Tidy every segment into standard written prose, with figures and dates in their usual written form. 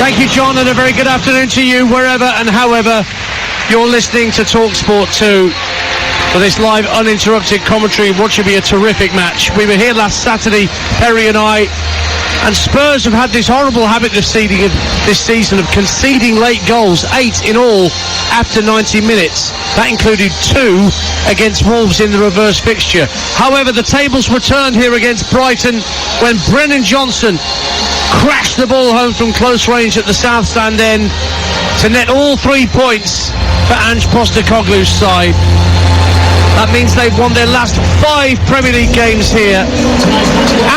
Thank you, John, and a very good afternoon to you, wherever and however you're listening to TalkSport 2 for this live, uninterrupted commentary. What should be a terrific match. We were here last Saturday, Perry and I, and Spurs have had this horrible habit this season of conceding late goals, 8 in all after 90 minutes. That included 2 against Wolves in the reverse fixture. However, the tables were turned here against Brighton when Brennan Johnson crashed the ball home from close range at the South Stand end to net all 3 points for Ange Postecoglou's side. That means they've won their last 5 Premier League games here,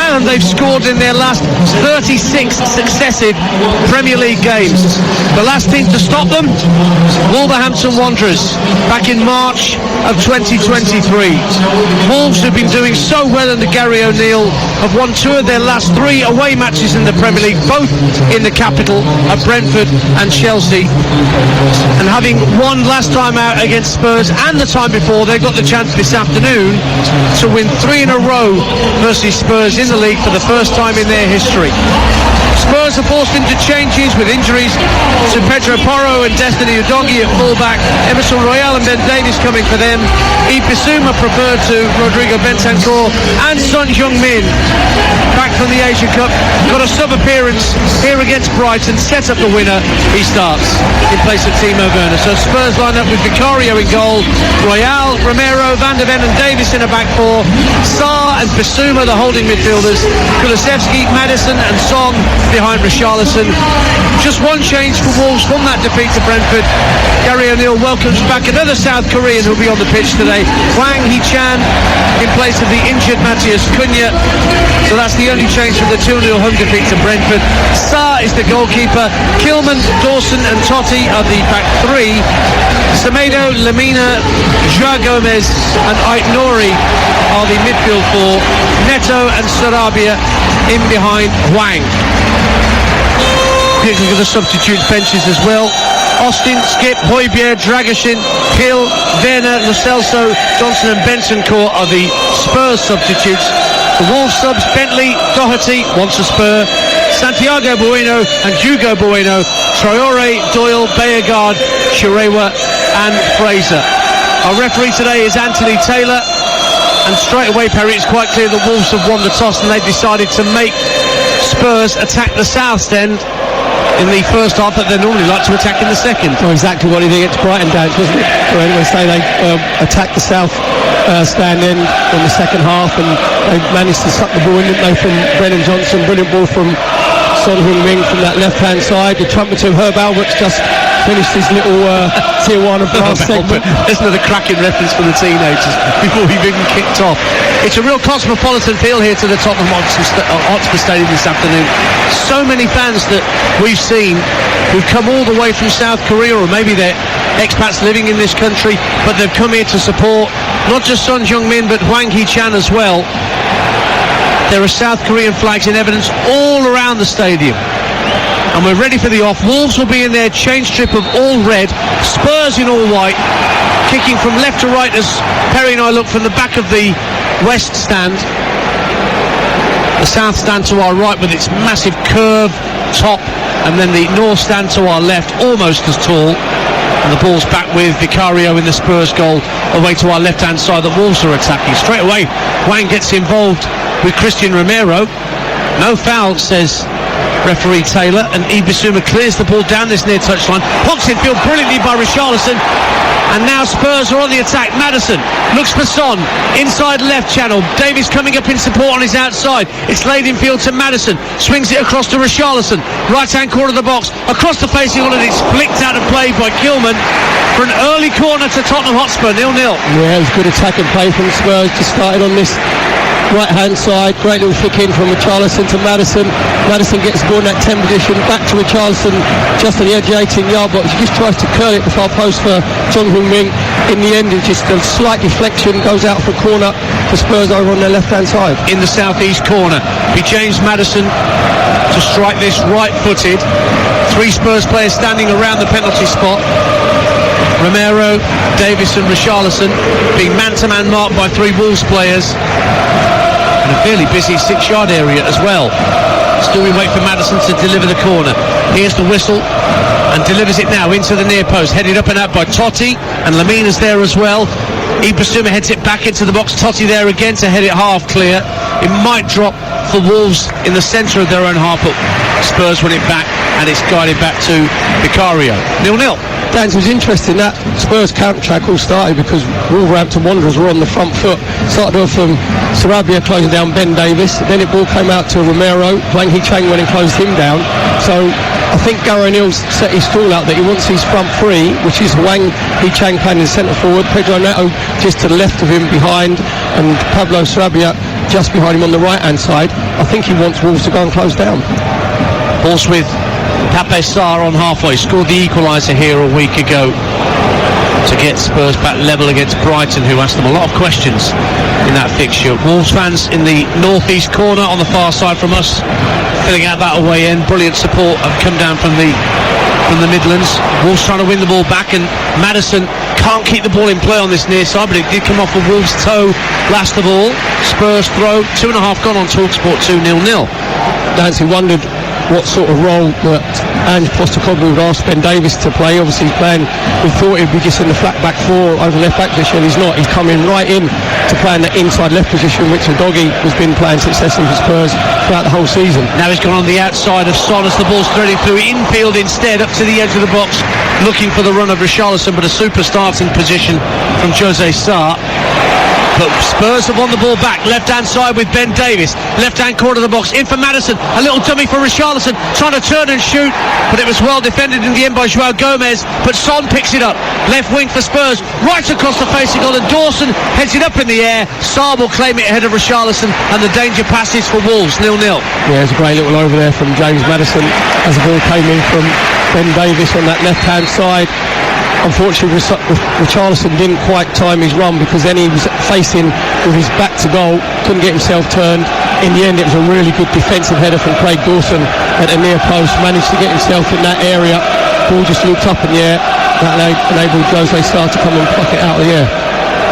and they've scored in their last 36 successive Premier League games. The last team to stop them, Wolverhampton Wanderers, back in March of 2023. Wolves, who've been doing so well under Gary O'Neill, have won 2 of their last 3 away matches in the Premier League, both in the capital at Brentford and Chelsea. And having won last time out against Spurs and the time before, they've got the chance this afternoon to win 3 in a row versus Spurs in the league for the first time in their history. Spurs are forced into changes with injuries to Pedro Porro and Destiny Udogie at fullback, Emerson Royal and Ben Davies coming for them, Yves Bissouma preferred to Rodrigo Bentancur, and Son Heung-min back from the Asia Cup got a sub-appearance here against Brighton, set up the winner. He starts in place of Timo Werner. So Spurs line up with Vicario in goal, Royal, Romero, Van de Ven and Davis in a back 4, Sarr and Bissouma the holding midfielders, Kulusevski, Maddison and Son behind Richarlison. Just one change for Wolves from that defeat to Brentford. Gary O'Neill welcomes back another South Korean who'll be on the pitch today, Hwang Hee-chan in place of the injured Matthias Cunha. So that's the only change from the 2-0 home defeat to Brentford. Sarr is the goalkeeper, Kilman, Dawson and Totti are the back 3, Semedo, Lemina, Joao Gomez and Aït-Nouri are the midfield 4, Neto and Sarabia in behind Hwang. Quick look at the substitutes benches as well. Austin, Skip, Højbjerg, Dragoshin, Hill, Werner, Lo Celso, Johnson and Bentancur are the Spurs substitutes. The Wolves subs, Bentley, Doherty, once a Spur, Santiago Bueno and Hugo Bueno, Traore, Doyle, Bayagard, Chirewa and Fraser. Our referee today is Anthony Taylor, and straight away, Perry, it's quite clear the Wolves have won the toss and they've decided to make Spurs attack the South Stand in the first half that they normally like to attack in the second. Well, exactly what he did against Brighton, Dan, wasn't it? Or anyway, say they attacked the South Stand end in the second half, and they managed to suck the ball in, didn't they, from Brennan Johnson. Brilliant ball from Son Heung-min from that left-hand side. The trumpeter Herb Albert's just finished his little Tijuana brass segment. There's another cracking reference for the teenagers before we've even kicked off. It's a real cosmopolitan feel here to the Tottenham Hotspur Stadium this afternoon. So many fans that we've seen who've come all the way from South Korea, or maybe they're expats living in this country, but they've come here to support not just Son Heung-min but Hwang Hee-chan as well. There are South Korean flags in evidence all around the stadium. And we're ready for the off. Wolves will be in their change strip of all red, Spurs in all white, kicking from left to right as Perry and I look from the back of the West Stand. The South Stand to our right with its massive curve top, and then the North Stand to our left, almost as tall. And the ball's back with Vicario in the Spurs goal, away to our left-hand side. The Wolves are attacking. Straight away, Hwang gets involved with Christian Romero. No foul, says referee Taylor, and Yves Bissouma clears the ball down this near touchline, pops in field brilliantly by Richarlison, and now Spurs are on the attack. Maddison looks for Son, inside left channel, Davies coming up in support on his outside, it's laid in field to Maddison, swings it across to Richarlison, right hand corner of the box, across the facing on, and it's flicked out of play by Kilman for an early corner to Tottenham Hotspur, 0-0. Yeah, it was good attack and play from Spurs, just started on this right hand side, great little flick in from Richarlison to Maddison. Maddison gets the ball in that 10 position, back to Richarlison just on the edge of the 18-yard box. He just tries to curl it the far post for Son Heung-min. In the end, it's just a slight deflection, goes out for a corner for Spurs over on their left hand side. In the southeast corner, be James Maddison to strike this right-footed. 3 Spurs players standing around the penalty spot. Romero, Davis and Richarlison being man-to-man marked by 3 Wolves players. And a fairly busy 6-yard area as well. chance. Do we wait for Maddison to deliver the corner? Here's the whistle, and delivers it now into the near post, headed up and out by Totti, and Lamina's there as well. Ibasuma heads it back into the box. Totti there again to head it half clear. It might drop for Wolves in the centre of their own half, but Spurs win it back, and it's guided back to Vicario. 0-0. Dan, it was interesting that Spurs counter-attack all started because Wolverhampton Wanderers were on the front foot. Started off from Sarabia closing down Ben Davis, then it ball came out to Romero. Wang Hee-Chang went and closed him down. So I think Gary O'Neill's set his stall out that he wants his front three, which is Wang Hee-Chang playing in centre forward, Pedro Neto just to the left of him behind, and Pablo Sarabia just behind him on the right hand side. I think he wants Wolves to go and close down. Horse with Pape Sarr on halfway, scored the equaliser here a week ago to get Spurs back level against Brighton, who asked them a lot of questions in that fixture. Wolves fans in the northeast corner on the far side from us, filling out that away end. Brilliant support have come down from the Midlands. Wolves trying to win the ball back, and Maddison can't keep the ball in play on this near side, but it did come off a Wolves toe last of all. Spurs throw, 2.5 gone on TalkSport 2, 0-0. Nancy wondered what sort of role that Ange Postecoglou would ask Ben Davis to play. Obviously he's playing, we thought he'd be just in the flat back four over left back position. He's not. He's coming right in to play in the inside left position, which Udogie has been playing successfully for Spurs throughout the whole season. Now he's gone on the outside of Son as the ball's threading through infield instead, up to the edge of the box, looking for the run of Richarlison, but a super starting position from Jose Sarr. But Spurs have won the ball back, left-hand side with Ben Davis, left-hand corner of the box, in for Maddison, a little dummy for Richarlison, trying to turn and shoot, but it was well defended in the end by Joao Gomez, but Son picks it up, left wing for Spurs, right across the face of goal, and Dawson heads it up in the air. Sarr will claim it ahead of Richarlison, and the danger passes for Wolves, 0-0. Yeah, it's a great little over there from James Maddison as the ball came in from Ben Davis on that left-hand side. Unfortunately, Richarlison didn't quite time his run because then he was facing with his back to goal, couldn't get himself turned. In the end, it was a really good defensive header from Craig Dawson at the near post, managed to get himself in that area. Ball just looked up in the air. That enabled Jose Sarr to come and pluck it out of the air.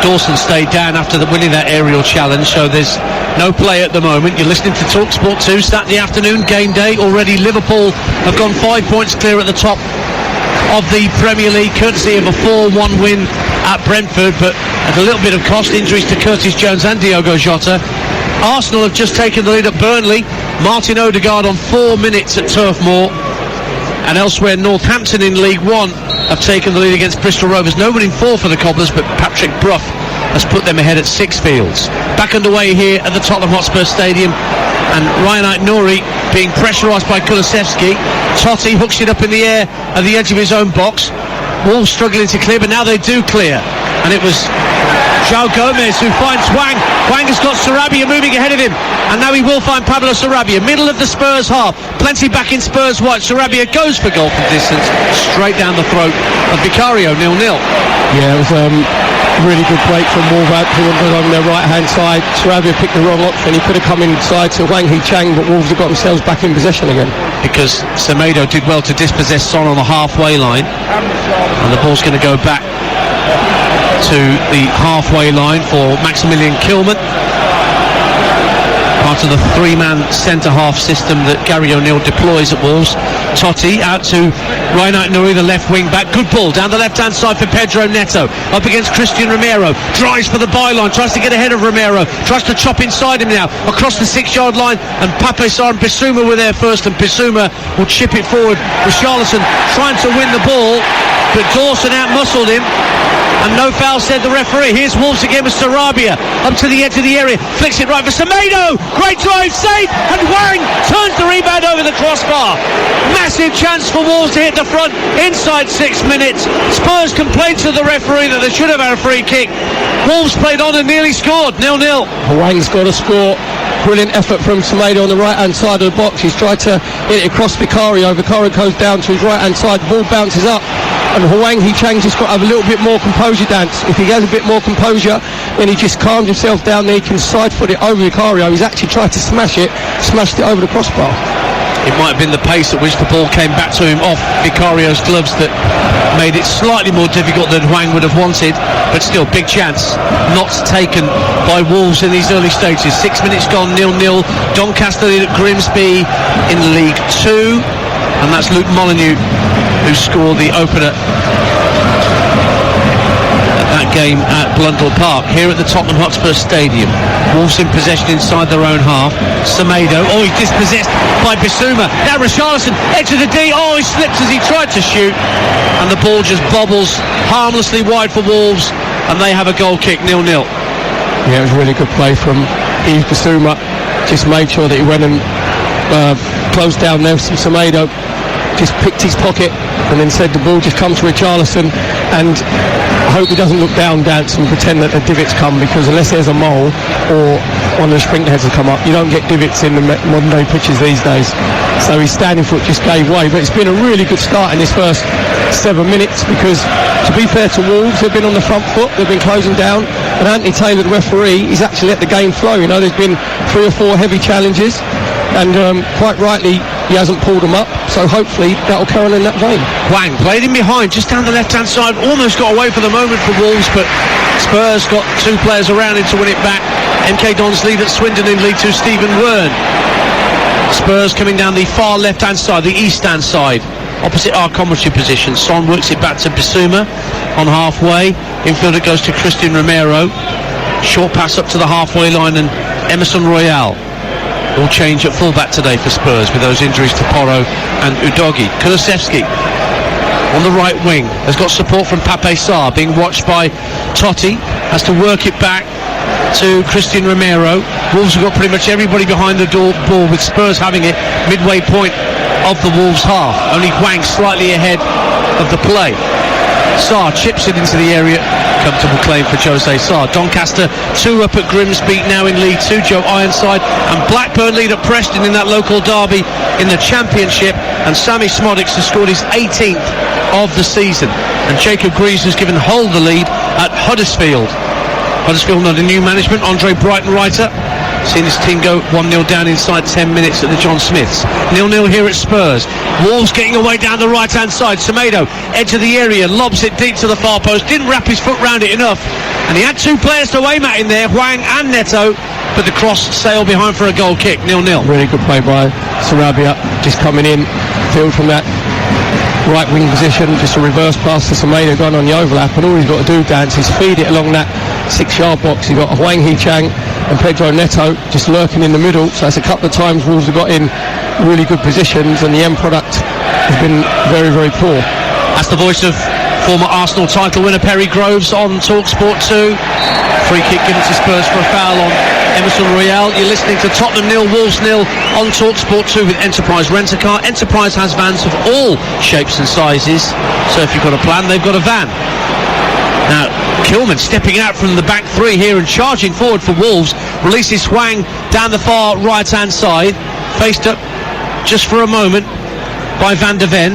Dawson stayed down after winning that aerial challenge, so there's no play at the moment. You're listening to TalkSport 2, Saturday afternoon, game day. Already Liverpool have gone 5 points clear at the top of the Premier League, courtesy of a 4-1 win at Brentford, but at a little bit of cost, injuries to Curtis Jones and Diogo Jota. Arsenal have just taken the lead at Burnley. Martin Odegaard on 4 minutes at Turf Moor. And elsewhere, Northampton in League One have taken the lead against Bristol Rovers. No winning 4 for the Cobblers, but Patrick Brough has put them ahead at Sixfields. Back underway here at the Tottenham Hotspur Stadium, and Ryan Aït-Nouri being pressurised by Kulusevski. Totti hooks it up in the air at the edge of his own box. Wolves struggling to clear, but now they do clear, and it was Joao Gomez who finds Wang. Wang has got Sarabia moving ahead of him, and now he will find Pablo Sarabia, middle of the Spurs half, plenty back in Spurs white. Sarabia goes for goal from distance, straight down the throat of Vicario, 0-0. Yeah, it was really good break from Wolverhampton on their right hand side. Sarabia picked the wrong option. He could have come inside to Wang Hee-Chang, but Wolves have got themselves back in possession again. Because Semedo did well to dispossess Son on the halfway line, and the ball's going to go back to the halfway line for Maximilian Kilman, part of the 3-man centre-half system that Gary O'Neill deploys at Wolves. Totti out to Ryan Aït-Nouri, the left wing back. Good ball down the left-hand side for Pedro Neto, up against Christian Romero, drives for the byline, tries to get ahead of Romero, tries to chop inside him now, across the 6-yard line, and Pape Sarr and Bissouma were there first, and Bissouma will chip it forward. Richarlison trying to win the ball, but Dawson out-muscled him, and no foul, said the referee. Here's Wolves again with Sarabia up to the edge of the area, flicks it right for Semedo, great drive, save, and Wang turns the rebound over the crossbar. Massive chance for Wolves to hit the front inside 6 minutes. Spurs complained to the referee that they should have had a free kick. Wolves played on and nearly scored, 0-0. Wang's got to score. Brilliant effort from Semedo on the right hand side of the box. He's tried to hit it across Vicario. Vicario goes down to his right hand side, the ball bounces up, and Wang Hee-Chang just got to have a little bit more composure, Dance. If he has a bit more composure, then he just calms himself down there. He can side foot it over Vicario. He's actually tried to smashed it over the crossbar. It might have been the pace at which the ball came back to him off Vicario's gloves that made it slightly more difficult than Hwang would have wanted, but still, big chance not taken by Wolves in these early stages. 6 minutes gone, 0-0. Doncaster lead at Grimsby in League 2, and that's Luke Molyneux who scored the opener that game at Blundell Park. Here at the Tottenham Hotspur Stadium, Wolves in possession inside their own half. Semedo, he's dispossessed by Bissouma. Now Richarlison, edge of the D, he slips as he tried to shoot, and the ball just bobbles harmlessly wide for Wolves, and they have a goal kick, 0-0. Yeah, it was a really good play from Yves Bissouma. Just made sure that he went and closed down Nelson Semedo, just picked his pocket and then said the ball just comes to Richarlison, and I hope he doesn't look down, dance and pretend that the divots come, because unless there's a mole or one of the sprint heads has come up, you don't get divots in the modern day pitches these days. So his standing foot just gave way, but it's been a really good start in this first 7 minutes, because to be fair to Wolves, they've been on the front foot, they've been closing down, and Anthony Taylor, the referee, he's actually let the game flow. You know, there's been 3 or 4 heavy challenges, and quite rightly he hasn't pulled them up, so hopefully that'll carry on in that vein. Hwang played in behind, just down the left hand side, almost got away for the moment for Wolves, but Spurs got 2 players around him to win it back. MK Dons lead at Swindon in League 2, Stephen Wern. Spurs coming down the far left hand side, the east hand side, opposite our commentary position. Son works it back to Bissouma on halfway. Infield it goes to Christian Romero. Short pass up to the halfway line, and Emerson Royale will change at fullback today for Spurs with those injuries to Porro and Udogi. Kulusevski on the right wing has got support from Pape Sarr, being watched by Totti, has to work it back to Christian Romero. Wolves have got pretty much everybody behind the ball, with Spurs having it midway point of the Wolves half. Only Hwang slightly ahead of the play. Sarr chips it into the area. Comfortable claim for Jose Sarr. Doncaster 2 up at Grimsby now in League 2. Joe Ironside and Blackburn lead at Preston in that local derby in the Championship, and Sammy Smodics has scored his 18th of the season, and Jacob Greaves has given Hull the lead at Huddersfield. Huddersfield under new management, Andre Brighton-Writer. Seen this team go 1-0 down inside 10 minutes at the John Smiths. 0-0 here at Spurs. Wolves getting away down the right hand side. Semedo, edge of the area, lobs it deep to the far post, didn't wrap his foot round it enough, and he had 2 players to aim at in there, Hwang and Neto, but the cross sailed behind for a goal kick. 0-0. Really good play by Sarabia, just coming in field from that right wing position, just a reverse pass to Semedo going on the overlap, and all he's got to do, Dance, is feed it along that 6-yard box. You've got Hwang Hee-Chang and Pedro Neto just lurking in the middle, so that's a couple of times Wolves have got in really good positions, and the end product has been very, very poor. That's the voice of former Arsenal title winner Perry Groves on TalkSport 2. Free kick given to Spurs for a foul on Emerson Royale. You're listening to Tottenham 0, Wolves 0 on TalkSport 2 with Enterprise Rent-A-Car. Enterprise has vans of all shapes and sizes, so if you've got a plan, they've got a van. Now, Kilman stepping out from the back 3 here and charging forward for Wolves. Releases Hwang down the far right-hand side. Faced up just for a moment by Van de Ven.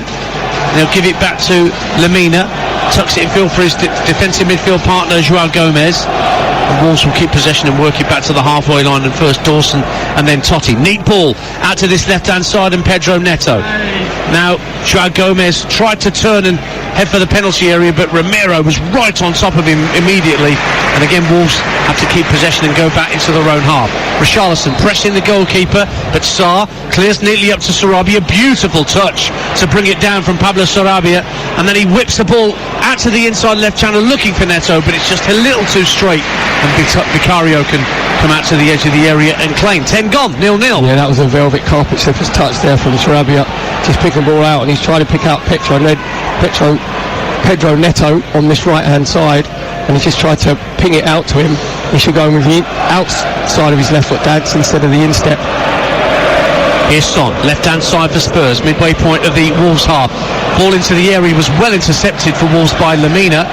They'll give it back to Lemina. Tucks it in field for his defensive midfield partner, Joao Gomez. And Wolves will keep possession and work it back to the halfway line, and first Dawson and then Totti. Neat ball out to this left-hand side, and Pedro Neto. Now, Joao Gomez tried to turn and head for the penalty area, but Romero was right on top of him immediately. And again, Wolves have to keep possession and go back into their own half. Richarlison pressing the goalkeeper, but Sarr clears neatly up to Sarabia. Beautiful touch to bring it down from Pablo Sarabia, and then he whips the ball out to the inside left channel looking for Neto, but it's just a little too straight, and Vicario can come out to the edge of the area and claim. 10 gone, 0-0. Yeah, that was a velvet carpet slippers touch there from Sarabia, just picking the ball out, and he's trying to pick out Pedro Neto on this right hand side, and he just tried to ping it out to him. He should go with the outside of his left foot, Dance, instead of the instep. Here's Son, left-hand side for Spurs, midway point of the Wolves half. Ball into the area was well intercepted for Wolves by Lemina.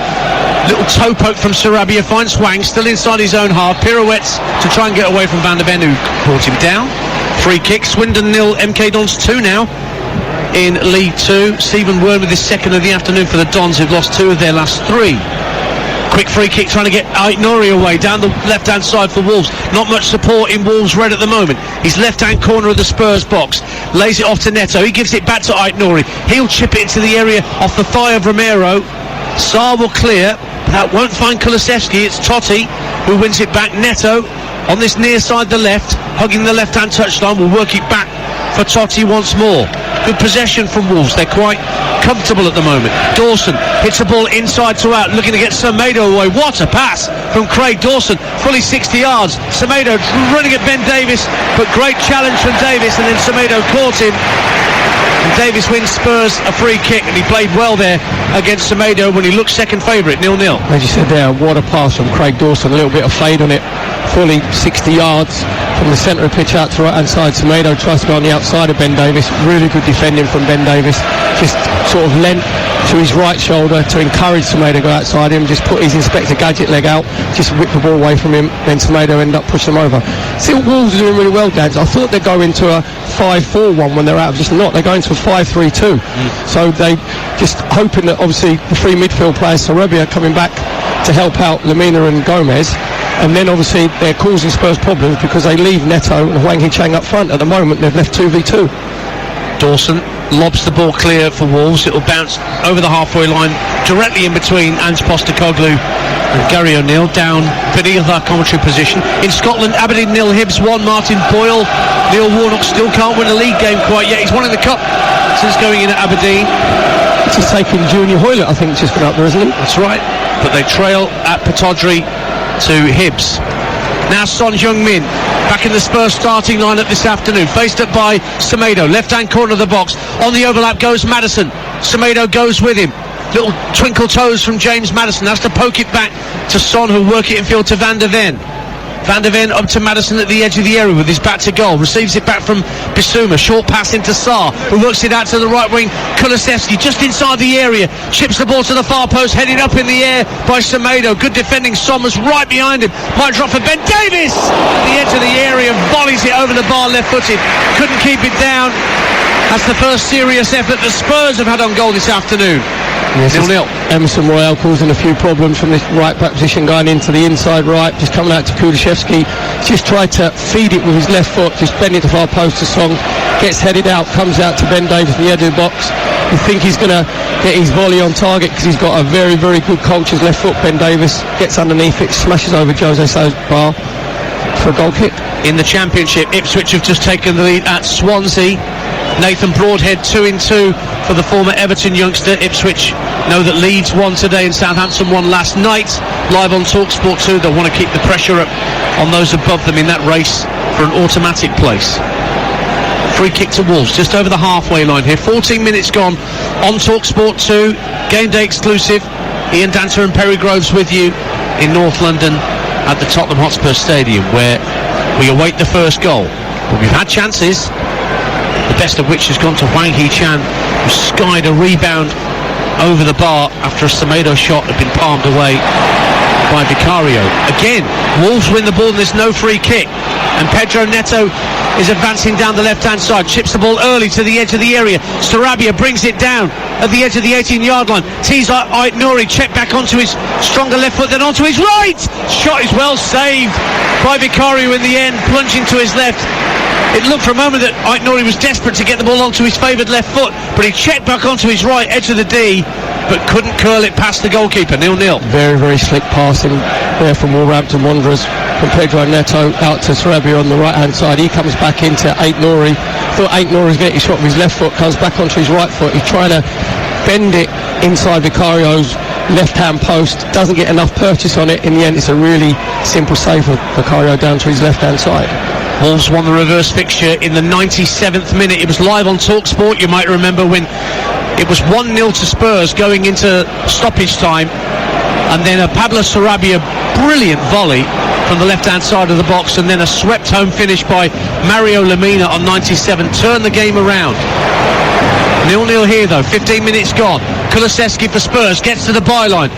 Little toe poke from Sarabia, finds Hwang, still inside his own half. Pirouettes to try and get away from Van de Ven, who brought him down. Free kick, Swindon 0, MK Dons 2 now in League 2. Stephen Wern with his second of the afternoon for the Dons, who've lost 2 of their last 3. Quick free kick trying to get Aït-Nouri away down the left-hand side for Wolves. Not much support in Wolves' red at the moment. He's left-hand corner of the Spurs box. Lays it off to Neto. He gives it back to Aït-Nouri. He'll chip it into the area off the thigh of Romero. Sarr will clear. That won't find Kulusevski. It's Totti who wins it back. Neto on this near side, the left, hugging the left-hand touchline, will work it back for Totti once more. Good possession from Wolves. They're quite comfortable at the moment. Dawson hits the ball inside to out, looking to get Semedo away. What a pass from Craig Dawson, fully 60 yards. Semedo running at Ben Davies, but great challenge from Davies, and then Semedo caught him. And Davies wins Spurs a free kick, and he played well there against Semedo when he looked second favourite, 0-0. As you said there, what a pass from Craig Dawson, a little bit of fade on it, fully 60 yards from the centre of the pitch out to the right hand side. Semedo tries to go on the outside of Ben Davies. Really good defending from Ben Davies, just sort of lent to his right shoulder to encourage Semedo to go outside him, just put his Inspector Gadget leg out, just whip the ball away from him, then Semedo ended up pushing him over. See, Wolves are doing really well, Dan. I thought they'd go into a 5-4-1 when they're out, just not. They're going to a 5-3-2. So they just hoping that obviously the three midfield players, Sarabia coming back to help out Lemina and Gomez, and then obviously they're causing Spurs problems because they leave Neto and Hwang Hee-Chang up front. At the moment they've left 2v2. Dawson lobs the ball clear for Wolves. It'll bounce over the halfway line, directly in between Ange Postecoglou and Gary O'Neill, down beneath our commentary position. In Scotland, Aberdeen 0, Hibs 1. Martin Boyle, Neil Warnock still can't win a league game quite yet. He's won in the cup since going in at Aberdeen. It's just taking Junior Hoylett, I think, just been up there, isn't he? That's right. But they trail at Pittodrie to Hibs. Now Son Heung-min back in the Spurs starting lineup this afternoon, faced up by Semedo, left-hand corner of the box. On the overlap goes Maddison. Semedo goes with him. Little twinkle toes from James Maddison. Has to poke it back to Son, who'll work it in field to Van der Ven. Van der Ven up to Maddison at the edge of the area with his back to goal. Receives it back from Bissouma. Short pass into Sarr, who works it out to the right wing. Kulusevski just inside the area. Chips the ball to the far post, headed up in the air by Semedo. Good defending. Somers right behind him. Might drop for Ben Davies at the edge of the area. Volleys it over the bar left-footed. Couldn't keep it down. That's the first serious effort the Spurs have had on goal this afternoon. Yes, 0-0. Emerson Royale causing a few problems from this right back position, going into the inside right, just coming out to Kulusevski. Just tried to feed it with his left foot, just bend it to far post to Song, gets headed out, comes out to Ben Davies in the edge of the box. You think he's going to get his volley on target because he's got a very, very good culture's left foot. Ben Davies gets underneath it, smashes over Jose So's bar for a goal kick. In the Championship, Ipswich have just taken the lead at Swansea. Nathan Broadhead 2-2 for the former Everton youngster. Ipswich know that Leeds won today and Southampton won last night. Live on TalkSport 2, they'll want to keep the pressure up on those above them in that race for an automatic place. Free kick to Wolves, just over the halfway line here. 14 minutes gone on TalkSport 2, game day exclusive. Ian Danter and Perry Groves with you in North London at the Tottenham Hotspur Stadium, where we await the first goal. But we've had chances, the best of which has gone to Hwang Hee-Chan, who skied a rebound over the bar after a Semedo shot had been palmed away by Vicario. Again, Wolves win the ball and there's no free kick, and Pedro Neto is advancing down the left-hand side, chips the ball early to the edge of the area. Sarabia brings it down at the edge of the 18-yard line. Tees Aït-Nouri, check back onto his stronger left foot, then onto his right. Shot is well saved by Vicario in the end, plunging to his left. It looked for a moment that Aït-Nouri was desperate to get the ball onto his favoured left foot, but he checked back onto his right edge of the D, but couldn't curl it past the goalkeeper. 0-0. Very, very slick passing there from Wolverhampton Wanderers, from Pedro Neto out to Sarabia on the right hand side. He comes back into Aït-Nouri. Thought Aït-Nouri's getting his shot with his left foot, comes back onto his right foot. He's trying to bend it inside Vicario's left hand post, doesn't get enough purchase on it. In the end, it's a really simple save for Vicario down to his left hand side. Wolves won the reverse fixture in the 97th minute. It was live on TalkSport, you might remember, when it was 1-0 to Spurs going into stoppage time, and then a Pablo Sarabia brilliant volley from the left hand side of the box, and then a swept home finish by Mario Lemina on 97 turned the game around. 0-0 here though, 15 minutes gone. Kulusevski for Spurs gets to the byline,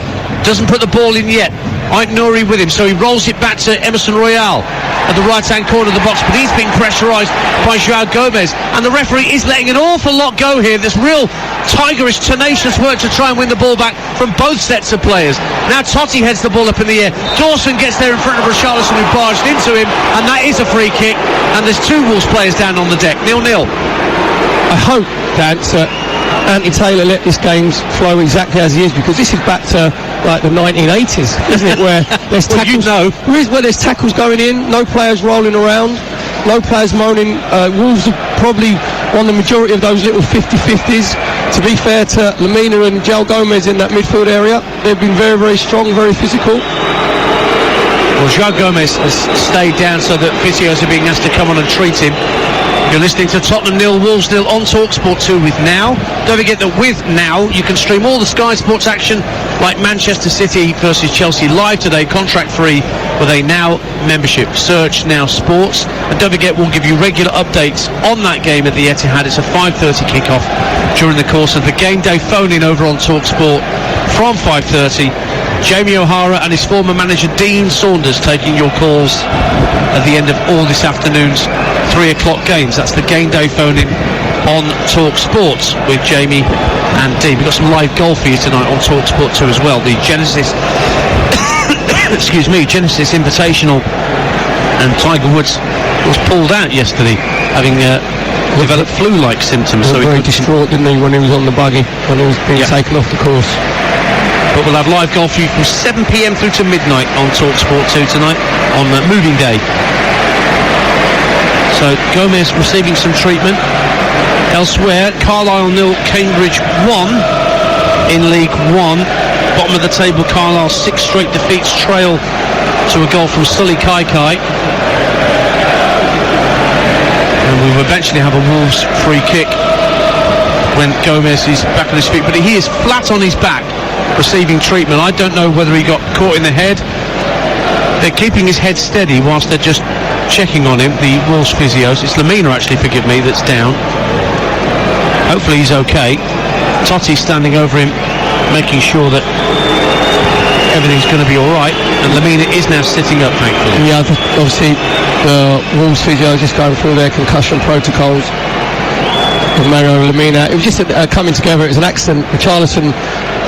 doesn't put the ball in yet. Ike Nouri with him, so he rolls it back to Emerson Royale at the right-hand corner of the box, but he's being pressurised by Joao Gomez, and the referee is letting an awful lot go here. This real tigerish, tenacious work to try and win the ball back from both sets of players. Now Totti heads the ball up in the air. Dawson gets there in front of Richarlison, who barged into him, and that is a free kick, and there's two Wolves players down on the deck, 0-0. I hope, Dan, Anthony Taylor let this game flow exactly as he is, because this is back to like the 1980s, isn't it, where there's tackles, where there's tackles going in, no players rolling around, no players moaning. Wolves have probably won the majority of those little 50-50s. To be fair to Lamina and Joao Gomez in that midfield area, they've been very, very strong, very physical. Well, Joao Gomez has stayed down so that physios are being asked to come on and treat him. You're listening to Tottenham 0, Wolves 0 on TalkSport 2 with Now. Don't forget that with Now you can stream all the Sky Sports action, like Manchester City versus Chelsea live today, contract free, with a Now membership. Search Now Sports, and don't forget we'll give you regular updates on that game at the Etihad. It's a 5:30 kickoff during the course of the game day phone-in over on TalkSport from 5:30. Jamie O'Hara and his former manager Dean Saunders taking your calls at the end of all this afternoon's 3 o'clock games. That's the game day phone-in on TalkSport with Jamie and Dean. We've got some live golf for you tonight on TalkSport 2 as well. The Genesis Genesis Invitational, and Tiger Woods was pulled out yesterday having developed flu-like symptoms. So he was very distraught, didn't he, when he was on the buggy, when he was being taken off the course. But we'll have live golf for you from 7 p.m. through to midnight on TalkSport 2 tonight on Moving Day. So Gomez receiving some treatment. Elsewhere, Carlisle 0, Cambridge 1 in League 1. Bottom of the table, Carlisle 6 straight defeats trail to a goal from Sully Kaikai. And we will eventually have a Wolves free kick when Gomez is back on his feet, but he is flat on his back receiving treatment. I don't know whether he got caught in the head. They're keeping his head steady whilst they're just checking on him, the Wolves physios. It's Lamina, actually, forgive me, that's down. Hopefully he's okay. Totti's standing over him, making sure that everything's going to be alright, and Lamina is now sitting up, thankfully. Yeah, obviously the Wolves physio just going through their concussion protocols with Mario Lamina. It was just coming together. It was an accident. Richarlison,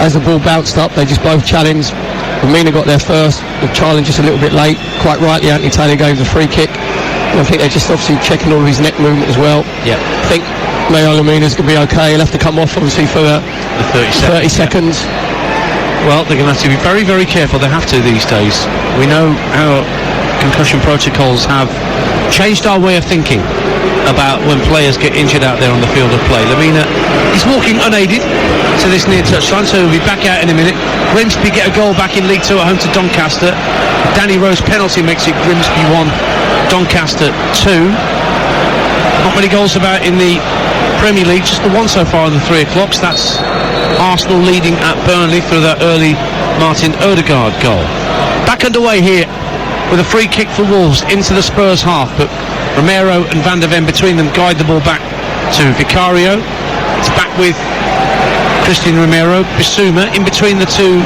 as the ball bounced up, they just both challenged. Lamina got there first, the challenge just a little bit late. Quite rightly, Anthony Taylor gave the free kick. And I think they're just obviously checking all of his neck movement as well. Yeah. I think Mario Lamina's going to be okay. He'll have to come off, obviously, for the 30 seconds. Well, they're going to have to be very, very careful. They have to these days. We know how concussion protocols have changed our way of thinking about when players get injured out there on the field of play. Lamina is walking unaided to this near touchline, so he'll be back out in a minute. Grimsby get a goal back in League 2 at home to Doncaster. Danny Rose penalty makes it Grimsby 1, Doncaster 2. Not many goals about in the Premier League, just the one so far in the 3 o'clocks. That's Arsenal leading at Burnley through that early Martin Odegaard goal. Back underway here with a free kick for Wolves into the Spurs half, but Romero and Van der Ven between them guide the ball back to Vicario. It's back with Christian Romero. Bissouma in between the two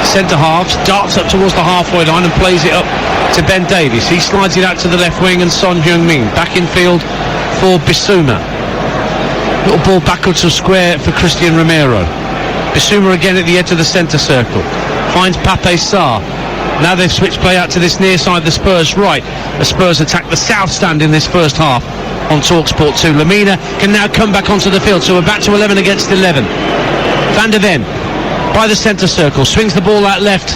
centre halves, darts up towards the halfway line and plays it up to Ben Davies. He slides it out to the left wing, and Son Heung-min back in field for Bissouma. Little ball backwards to square for Christian Romero. Bissouma again at the edge of the centre circle, finds Pape Sarr. Now they've switched play out to this near side, the Spurs right. The Spurs attack the south stand in this first half on TalkSport 2. Lamina can now come back onto the field, so we're back to 11 against 11. Van der Ven by the centre circle, swings the ball out left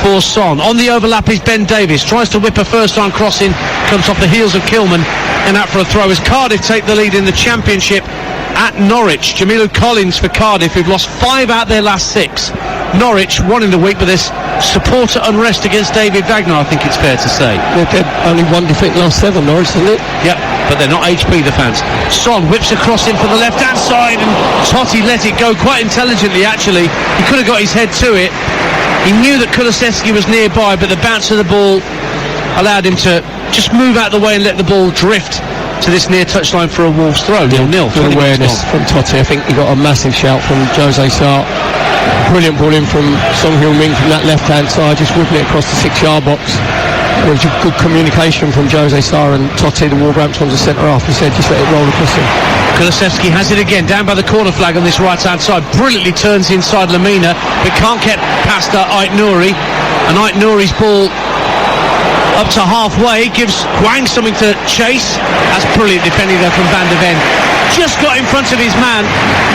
for Son. On the overlap is Ben Davies, tries to whip a first time crossing, comes off the heels of Kilman and out for a throw as Cardiff take the lead in the Championship at Norwich. Jamilu Collins for Cardiff, who've lost 5 out their last 6. Norwich won in the week, but there's supporter unrest against David Wagner, I think it's fair to say. They've only one defeat last 7, Norwich, isn't it? Yep, but they're not HP, the fans. Son whips across in for the left hand side, and Totti let it go quite intelligently, actually. He could have got his head to it. He knew that Kulusevski was nearby, but the bounce of the ball allowed him to just move out of the way and let the ball drift to this near touchline for a Wolves throw. 0-0. Good awareness from Totti. I think he got a massive shout from Jose Sarr. Brilliant ball in from Song Hyun-min from that left-hand side, just whipping it across the 6-yard box. There was good communication from Jose Sarr and Totti, the Wolverhampton centre-half. He said, just let it roll across him. Kulusevski has it again, down by the corner flag on this right-hand side. Brilliantly turns inside Lamina, but can't get past Ait Nouri. And Ait Nouri's ball up to halfway gives Hwang something to chase. That's brilliant defending there from Van de Ven. Just got in front of his man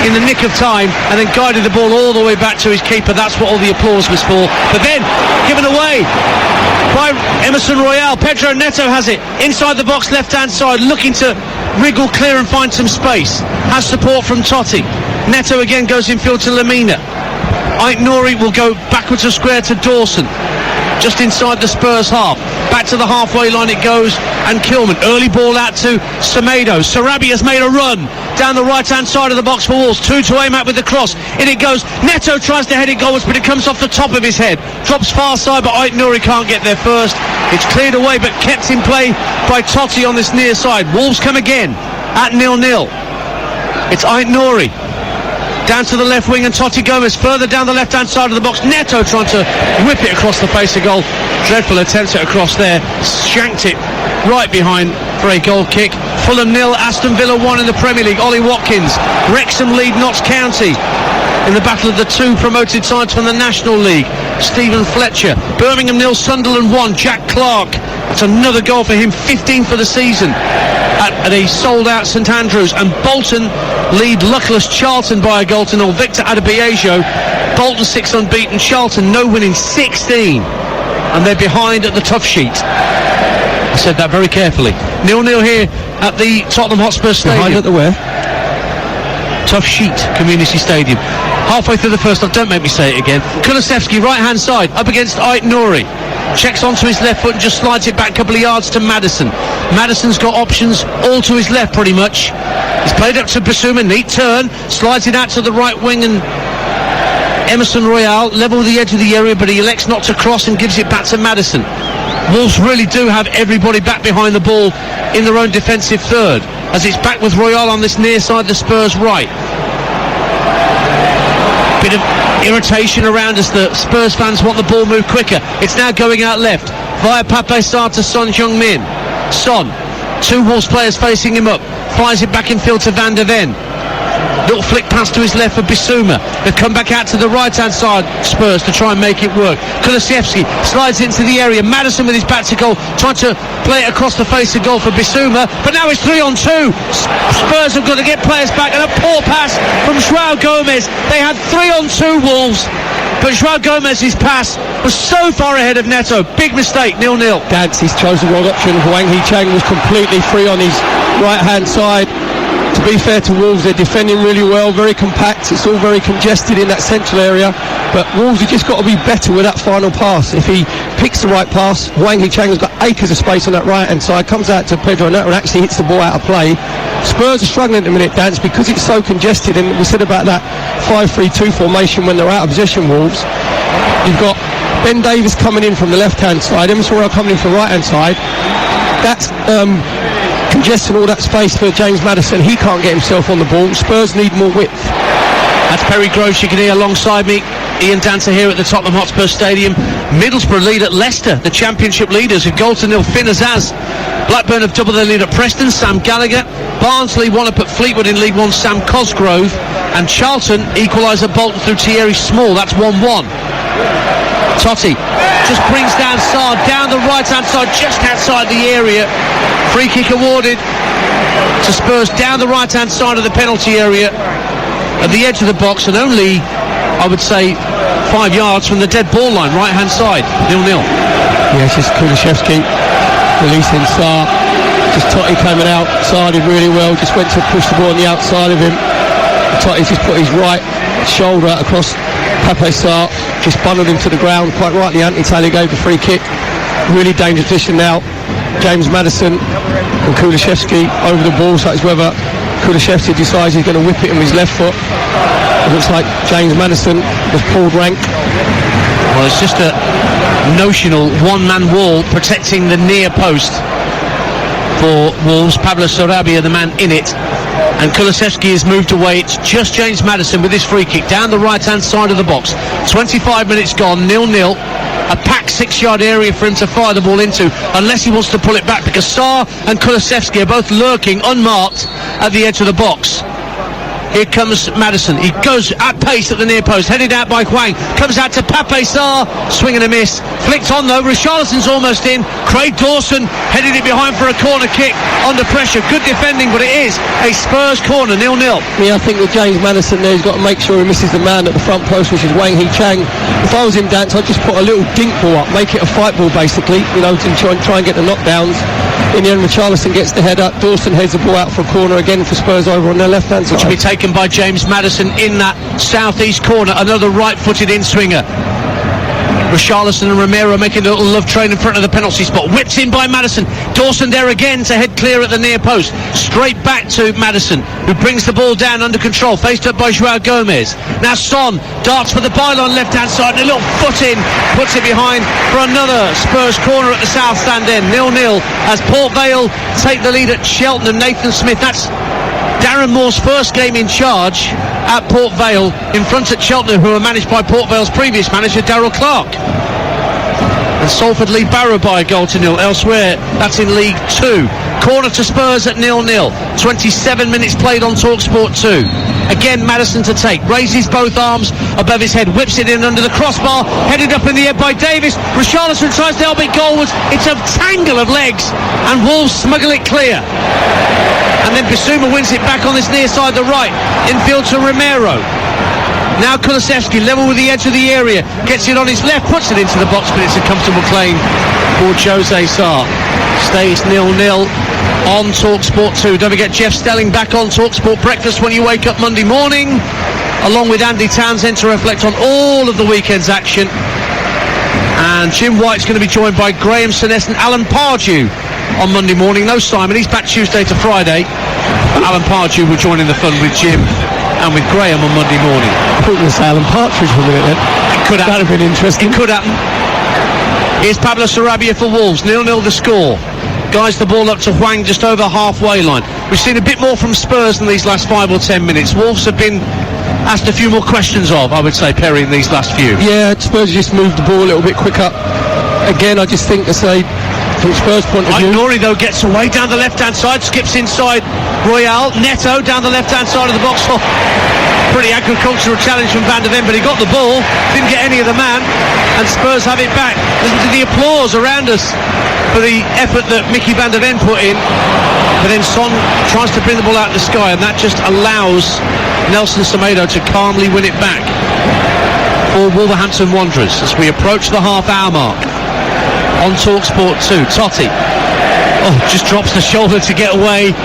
in the nick of time and then guided the ball all the way back to his keeper. That's what all the applause was for. But then given away by Emerson Royale. Pedro Neto has it inside the box, left-hand side, looking to wriggle clear and find some space. Has support from Totti. Neto again goes in field to Lamina. Ait Nouri will go backwards a square to Dawson, just inside the Spurs half. Back to the halfway line it goes, and Kilman. Early ball out to Semedo. Sarabi has made a run down the right-hand side of the box for Wolves. 2 to aim at with the cross. In it goes. Neto tries to head it goalwards, but it comes off the top of his head. Drops far side, but Ait Nouri can't get there first. It's cleared away, but kept in play by Totti on this near side. Wolves come again at 0-0. It's Ait Nouri down to the left wing, and Totti Gomez further down the left-hand side of the box. Neto trying to whip it across the face of goal. Dreadful attempt at across there. Shanked it right behind for a goal kick. Fulham 0, Aston Villa 1 in the Premier League. Ollie Watkins. Wrexham lead Notts County in the battle of the 2 promoted sides from the National League. Stephen Fletcher. Birmingham 0, Sunderland 1. Jack Clark. That's another goal for him. 15 for the season at a sold-out St Andrews. And Bolton lead luckless Charlton by a goal to 0. Victor Adebayo. Bolton 6 unbeaten. Charlton no winning 16. And they're behind at the tough sheet. I said that very carefully. 0-0 here at the Tottenham Hotspur Stadium. Behind at the where? Tough Sheet Community Stadium. Halfway through the first half, don't make me say it again. Kulusevski, right-hand side, up against Ait Nouri. Checks onto his left foot and just slides it back a couple of yards to Maddison. Maddison's got options all to his left pretty much. He's played up to Basuma, neat turn, slides it out to the right wing, and Emerson Royale level with the edge of the area, but he elects not to cross and gives it back to Maddison. Wolves really do have everybody back behind the ball in their own defensive third, as it's back with Royale on this near side, the Spurs right. Bit of irritation around as the Spurs fans want the ball moved quicker. It's now going out left via Pape Sarr to Son Heung-min. Son, 2 Wolves players facing him up, fires it back in field to Van de Ven. Little flick pass to his left for Bissouma. They've come back out to the right-hand side, Spurs, to try and make it work. Kulusevski slides into the area. Maddison with his back to goal, trying to play it across the face of goal for Bissouma. But now it's 3-on-2. Spurs have got to get players back, and a poor pass from João Gomez. They had 3-on-2 Wolves, but João Gomez's pass was so far ahead of Neto. Big mistake, 0-0. Dance, he's chosen the wrong option. Hwang Hee-chang was completely free on his right-hand side. To be fair to Wolves, they're defending really well, very compact. It's all very congested in that central area, but Wolves have just got to be better with that final pass. If he picks the right pass, Hwang Hee-chang has got acres of space on that right-hand side, comes out to Pedro Neto and actually hits the ball out of play. Spurs are struggling at the minute, Dance, because it's so congested, and we said about that 5-3-2 formation when they're out of possession, Wolves. You've got Ben Davies coming in from the left-hand side, Emerson Royale coming in from the right-hand side. That's congesting all that space for James Maddison. He can't get himself on the ball. Spurs need more width. That's Perry Gross, you can hear alongside me. Ian Dancer here at the Tottenham Hotspur Stadium. Middlesbrough lead at Leicester, the Championship leaders, with goal to 0. Finn Azaz. Blackburn have doubled their lead at Preston, Sam Gallagher. Barnsley won up at Fleetwood in League One, Sam Cosgrove. And Charlton equalise at Bolton through Thierry Small. That's 1-1. Totti just brings down Sarr down the right-hand side, just outside the area. Free kick awarded to Spurs down the right-hand side of the penalty area at the edge of the box, and only, I would say, 5 yards from the dead ball line, right-hand side, 0-0. Yes, it's Kulusevski releasing Sarr. Just Totti coming out, Sarr did really well, just went to push the ball on the outside of him. Totti just put his right shoulder across Pape Sarr, just bundled him to the ground. Quite rightly, Anthony Taylor gave the free kick. Really dangerous position now. James Maddison and Kulusevski over the ball, so it's whether Kulusevski decides he's going to whip it with his left foot. It looks like James Maddison has pulled rank. Well, it's just a notional one-man wall protecting the near post for Wolves. Pablo Sarabia, the man in it, And Kulusevski has moved away. It's just James Maddison with his free kick down the right-hand side of the box. 25 minutes gone, 0-0. A packed 6-yard area for him to fire the ball into, unless he wants to pull it back, because Sarr and Kulusevski are both lurking unmarked at the edge of the box. Here comes Maddison. He goes at pace at the near post, headed out by Hwang. Comes out to Pape Sarr, swing and a miss. Flicked on though, Richarlison's almost in. Craig Dawson headed it behind for a corner kick under pressure. Good defending, but it is a Spurs corner, 0-0. Yeah, I think with James Maddison there, he's got to make sure he misses the man at the front post, which is Wang Hee-Chang. If I was him, Dance, I'd just put a little dink ball up, make it a fight ball basically, you know, to try and get the knockdowns. In the end, Richarlison gets the header. Dawson heads the ball out for a corner again for Spurs over on their left-hand side. Which will be taken by James Maddison in that southeast corner. Another right-footed in-swinger. Richarlison and Romero making a little love train in front of the penalty spot. Whipped in by Maddison. Dawson there again to head clear at the near post. Straight back to Maddison, who brings the ball down under control. Faced up by Joao Gomez. Now Son darts for the byline left-hand side. And a little foot in. Puts it behind for another Spurs corner at the south stand end. 0-0 as Port Vale take the lead at Cheltenham. Nathan Smith. That's Darren Moore's first game in charge at Port Vale in front at Cheltenham, who are managed by Port Vale's previous manager Darryl Clark. And Salford lead Barrow by a goal to nil. Elsewhere, that's in League 2. Corner to Spurs at 0-0. 27 minutes played on TalkSport 2. Again, Maddison to take. Raises both arms above his head. Whips it in under the crossbar. Headed up in the air by Davis. Richarlison tries to help it goalwards. It's a tangle of legs. And Wolves smuggle it clear. And then Bissouma wins it back on this near side, the right. Infield to Romero. Now Kulusevski level with the edge of the area. Gets it on his left, puts it into the box, but it's a comfortable claim for Jose Sarr. Stays 0-0 on TalkSport 2. Don't forget Jeff Stelling back on TalkSport Breakfast when you wake up Monday morning, along with Andy Townsend to reflect on all of the weekend's action. And Jim White's going to be joined by Graham Souness and Alan Pardew on Monday morning. No Simon, he's back Tuesday to Friday. But Alan Pardew will join in the fun with Jim and with Graham on Monday morning. I thought it was Alan Partridge for a minute then. It could happen. That'd have been interesting. It could happen. Here's Pablo Sarabia for Wolves. 0-0 the score. Guides the ball up to Hwang just over halfway line. We've seen a bit more from Spurs in these last 5 or 10 minutes. Wolves have been asked a few more questions of, I would say, Perry, in these last few. Yeah, Spurs just moved the ball a little bit quicker. Again, I just think from Spurs' point of view. Nori though gets away down the left-hand side, skips inside Royale. Neto down the left-hand side of the box. Oh, pretty agricultural challenge from Van de Ven, but he got the ball, didn't get any of the man, and Spurs have it back. Listen to the applause around us for the effort that Mickey Van de Ven put in. But then Son tries to bring the ball out of the sky, and that just allows Nelson Semedo to calmly win it back for Wolverhampton Wanderers as we approach the half-hour mark on TalkSport 2. Totti just drops the shoulder to get away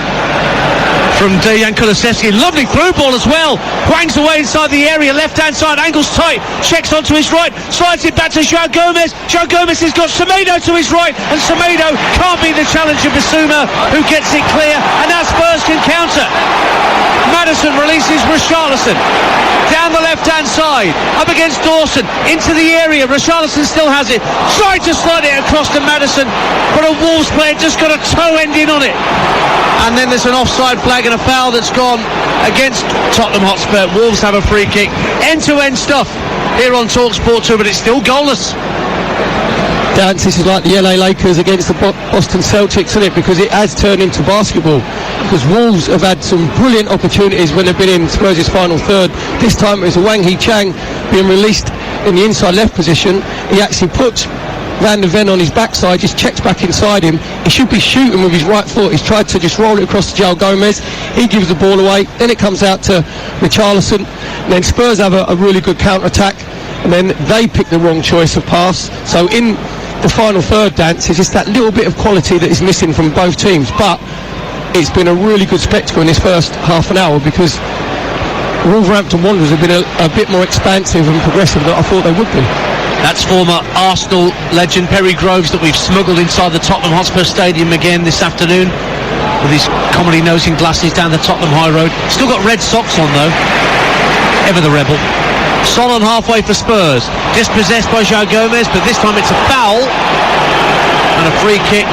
from Dejan Kulusevski. Lovely through ball as well. Hwang's away inside the area, left-hand side, angles tight, checks onto his right, slides it back to Joao Gomez. Joao Gomez has got Semedo to his right, and Semedo can't be the challenge of Bissouma, who gets it clear, and now Spurs can counter. Maddison releases Richarlison down the left-hand side, up against Dawson, into the area. Richarlison still has it, tried to slide it across to Maddison, but a Wolves player just got a toe end in on it. And then there's an offside flag and a foul that's gone against Tottenham Hotspur. Wolves have a free kick. End-to-end stuff here on TalkSport 2, but it's still goalless. Dance, this is like the LA Lakers against the Boston Celtics, isn't it? Because it has turned into basketball. Because Wolves have had some brilliant opportunities when they've been in Spurs' final third. This time it was Wang Hee-Chang being released in the inside left position. He actually puts Van de Ven on his backside, just checks back inside him. He should be shooting with his right foot. He's tried to just roll it across to Joao Gomez. He gives the ball away. Then it comes out to Richarlison. And then Spurs have a really good counter-attack. And then they pick the wrong choice of pass. So in the final third, Dance, is just that little bit of quality that is missing from both teams. But it's been a really good spectacle in this first half an hour, because Wolverhampton Wanderers have been a bit more expansive and progressive than I thought they would be. That's former Arsenal legend Perry Groves that we've smuggled inside the Tottenham Hotspur Stadium again this afternoon with his comedy nosing glasses down the Tottenham High Road. Still got red socks on though. Ever the rebel. Son on halfway for Spurs. Dispossessed by Joao Gomez, but this time it's a foul and a free kick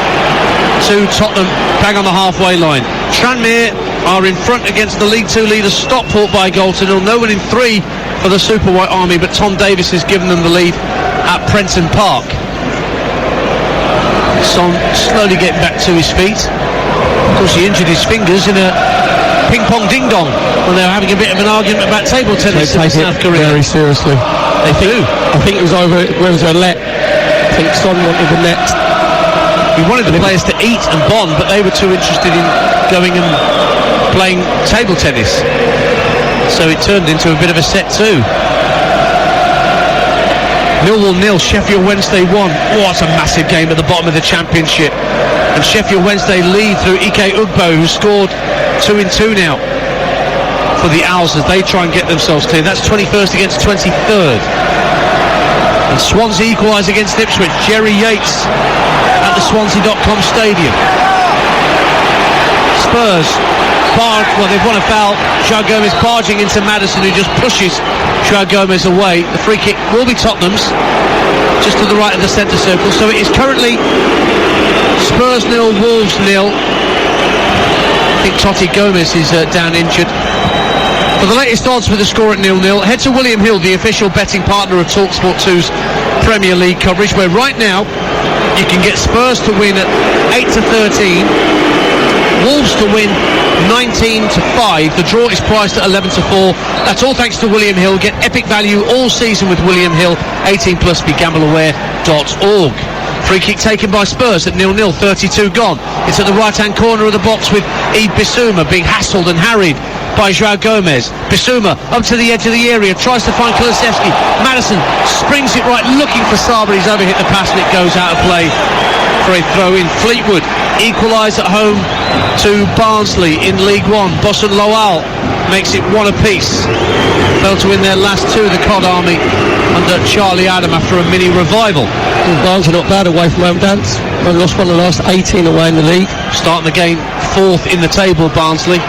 to Tottenham, bang on the halfway line. Tranmere are in front against the League Two leaders Stockport by a goal to nil. No one in 3 for the Super White Army, but Tom Davis has given them the lead at Prenton Park. Son slowly getting back to his feet. Of course, he injured his fingers in a ping-pong ding-dong when they were having a bit of an argument about table tennis in South Korea. Very seriously. They do. I think it was over. Where was a net? I think Son wanted the net. He wanted the players to eat and bond, but they were too interested in going and playing table tennis. So it turned into a bit of a set too. Millwall 0, Sheffield Wednesday 1. Oh, it's a massive game at the bottom of the Championship. And Sheffield Wednesday lead through Ike Ugbo, who scored 2 in 2 now for the Owls as they try and get themselves clear. That's 21st against 23rd. And Swansea equalise against Ipswich. Jerry Yates at the Swansea.com Stadium. Spurs, they've won a foul. João Gomez barging into Maddison, who just pushes João Gomez away. The free kick will be Tottenham's, just to the right of the centre circle. So it is currently Spurs 0, Wolves 0. I think Totti Gomez is down injured. For the latest odds with the score at 0-0, head to William Hill, the official betting partner of TalkSport 2's Premier League coverage, where right now you can get Spurs to win at 8-13, Wolves to win 19-5. The draw is priced at 11-4. That's all thanks to William Hill. Get epic value all season with William Hill. 18+, begambleaware.org. Free kick taken by Spurs at 0-0, 32 gone. It's at the right-hand corner of the box with Yves Bissouma being hassled and harried by João Gomez. Bissouma up to the edge of the area, tries to find Kulusevski. Maddison springs it right, looking for Sarr, but he's overhit the pass and it goes out of play for a throw-in. Fleetwood equalise at home to Barnsley in League One. Boston Lowell makes it 1 apiece. Failed to win their last 2, the Cod Army, under Charlie Adam after a mini revival. Barnes are not bad away from home, Dance. They lost one of the last 18 away in the league. Starting the game 4th in the table, Barnsley.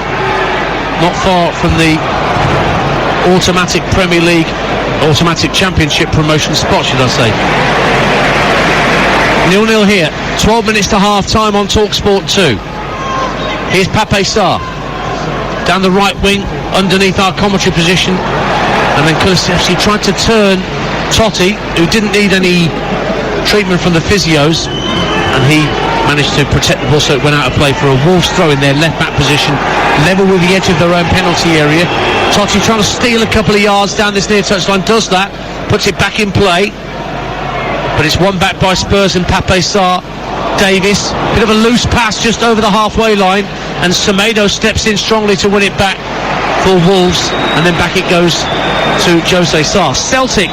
Not far from the automatic Premier League, automatic Championship promotion spot, should I say. 0-0 here. 12 minutes to half-time on TalkSport 2. Here's Pape Sarr. Down the right wing, underneath our commentary position. And then Kulusevski tried to turn Totti, who didn't need any treatment from the physios, and he managed to protect the ball so it went out of play for a Wolves throw in their left back position, level with the edge of their own penalty area. Totti trying to steal a couple of yards down this near touchline, does that, puts it back in play, but it's won back by Spurs and Pape Sarr. Davis, bit of a loose pass just over the halfway line, and Semedo steps in strongly to win it back for Wolves, and then back it goes to Jose Sarr. Celtic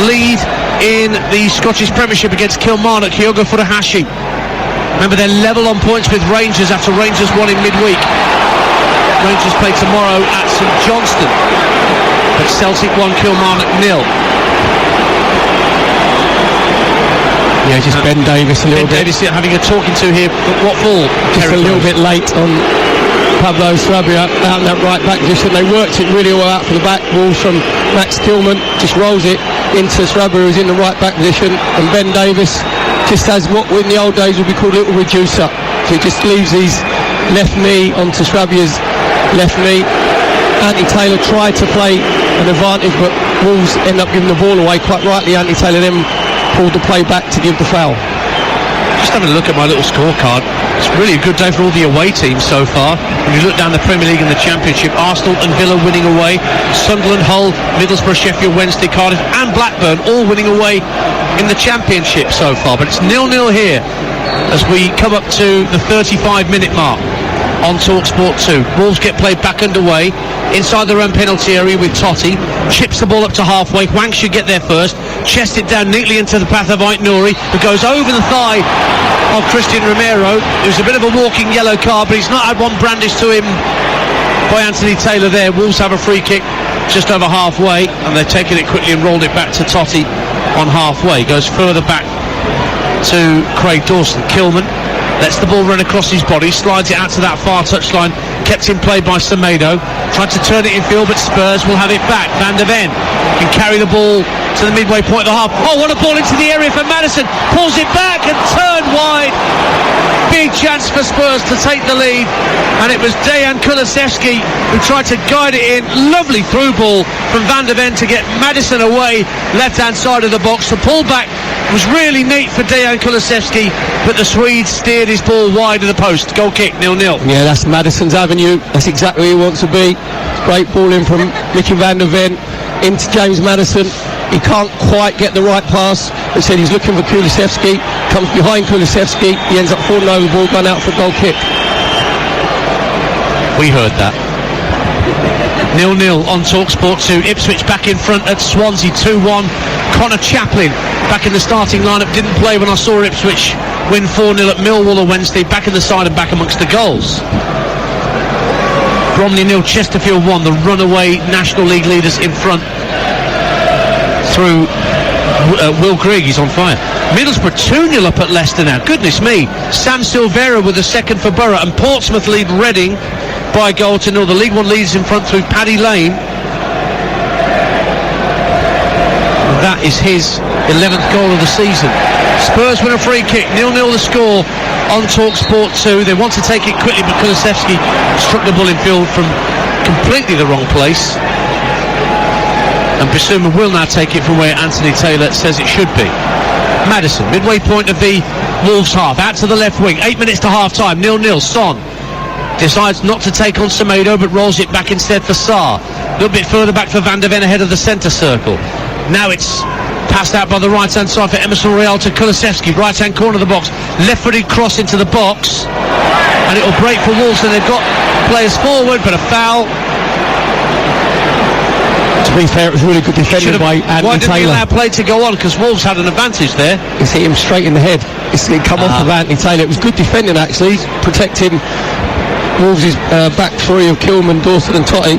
lead in the Scottish Premiership against Kilmarnock. Hyogo Furuhashi. Remember, they're level on points with Rangers after Rangers won in midweek. Rangers play tomorrow at St Johnstone, but Celtic won, Kilmarnock 0. Yeah, just Ben Davis a little bit. Ben Davis having a talking to here, but what for? Just a little bit late on Pablo Sarabia out in that right back position. They worked it really well out for the back. Balls from Max Tillman, just rolls it into Sarabia, who's in the right back position, and Ben Davis just has what in the old days would be called a little reducer. So he just leaves his left knee onto Srabia's left knee. Anthony Taylor tried to play an advantage, but Wolves end up giving the ball away quite rightly. Anthony Taylor then pulled the play back to give the foul. Just having a look at my little scorecard. It's really a good day for all the away teams so far. When you look down the Premier League and the Championship, Arsenal and Villa winning away, Sunderland, Hull, Middlesbrough, Sheffield Wednesday, Cardiff and Blackburn all winning away in the Championship so far. But it's 0-0 here as we come up to the 35-minute mark on TalkSport 2. Wolves get played back underway inside their own penalty area with Totti. Chips the ball up to halfway. Hwang should get there first. Chests it down neatly into the path of Ait Nouri, who goes over the thigh of Christian Romero, who's a bit of a walking yellow card, but he's not had one brandished to him by Anthony Taylor there. Wolves have a free kick just over halfway, and they've taken it quickly and rolled it back to Totti on halfway. Goes further back to Craig Dawson. Kilman lets the ball run across his body, slides it out to that far touchline, kept in play by Semedo, tried to turn it in field, but Spurs will have it back. Van der Ven can carry the ball to the midway point of the half. Oh, what a ball into the area for Maddison. Pulls it back and turned wide. Big chance for Spurs to take the lead, and it was Dejan Kulusevski who tried to guide it in. Lovely through ball from Van de Ven to get Maddison away left hand side of the box. The pull back was really neat for Dejan Kulusevski, but the Swedes steered his ball wide of the post. Goal kick, 0-0. Yeah, that's Maddison's avenue. That's exactly where he wants to be. Great ball in from Mickey Van de Ven into James Maddison. He can't quite get the right pass. They said he's looking for Kulusevski. Comes behind Kulusevski. He ends up falling over the ball, gone out for a goal kick. We heard that. 0-0 on TalkSport 2. Ipswich back in front at Swansea 2-1. Connor Chaplin back in the starting lineup. Didn't play when I saw Ipswich win 4-0 at Millwall on Wednesday. Back in the side and back amongst the goals. Bromley 0, Chesterfield 1. The runaway National League leaders in front through Will Grigg. He's on fire. Middlesbrough 2-0 up at Leicester now. Goodness me. Sam Silvera with the second for Borough, and Portsmouth lead Reading by a goal to 0. The League One leads in front through Paddy Lane. That is his 11th goal of the season. Spurs win a free kick. 0-0 the score on TalkSport 2. They want to take it quickly, but Kulusevski struck the ball in field from completely the wrong place. And Bissouma will now take it from where Anthony Taylor says it should be. Maddison, midway point of the Wolves half, out to the left wing, 8 minutes to half time, 0-0. Son decides not to take on Semedo, but rolls it back instead for Sarr. A little bit further back for Van de Ven ahead of the centre circle. Now it's passed out by the right hand side for Emerson Royal to Kulusevski, right hand corner of the box, left footed cross into the box, and it will break for Wolves, and they've got players forward, but a foul. To be fair, it was really good defending by Anthony Taylor. Why didn't he allow play to go on? Because Wolves had an advantage there. It's hit him straight in the head. It's come off of Anthony Taylor. It was good defending, actually, protecting Wolves' back three of Kilman, Dawson and Totti.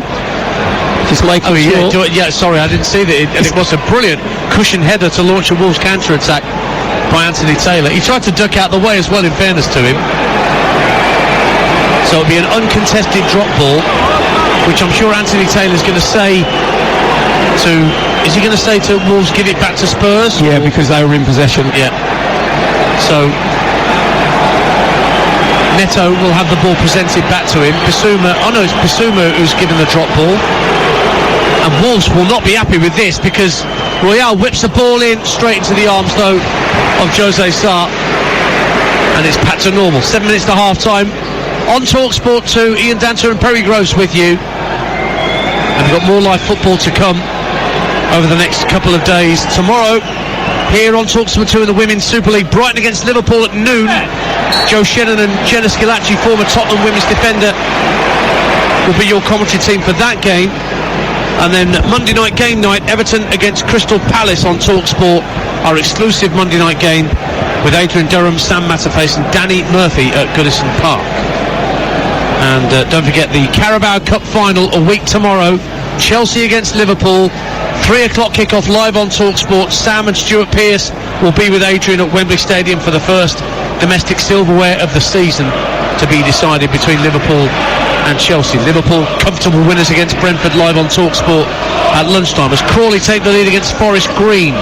Just making sure. Yeah, sorry, I didn't see that. And it was a brilliant cushion header to launch a Wolves counter-attack by Anthony Taylor. He tried to duck out the way as well, in fairness to him. So it'll be an uncontested drop ball, which I'm sure Anthony Taylor's going to say to... Is he going to say to Wolves, give it back to Spurs? Yeah, because they were in possession. Yeah. So Neto will have the ball presented back to him. Bissouma, it's Bissouma who's given the drop ball. And Wolves will not be happy with this, because Royale whips the ball in straight into the arms though of Jose Sarr, and it's back to normal. 7 minutes to half time on TalkSport 2. Ian Danter and Perry Gross with you, and we've got more live football to come over the next couple of days. Tomorrow here on TalkSport 2 in the Women's Super League, Brighton against Liverpool at noon. Joe Shannon and Jenna Scilacci, former Tottenham women's defender, will be your commentary team for that game. And then Monday night game night, Everton against Crystal Palace on TalkSport, our exclusive Monday night game, with Adrian Durham, Sam Matterface and Danny Murphy at Goodison Park. And don't forget the Carabao Cup final a week tomorrow, Chelsea against Liverpool, 3 o'clock kickoff live on TalkSport. Sam and Stuart Pearce will be with Adrian at Wembley Stadium for the first domestic silverware of the season, to be decided between Liverpool and Chelsea. Liverpool comfortable winners against Brentford live on TalkSport at lunchtime, as Crawley take the lead against Forest Green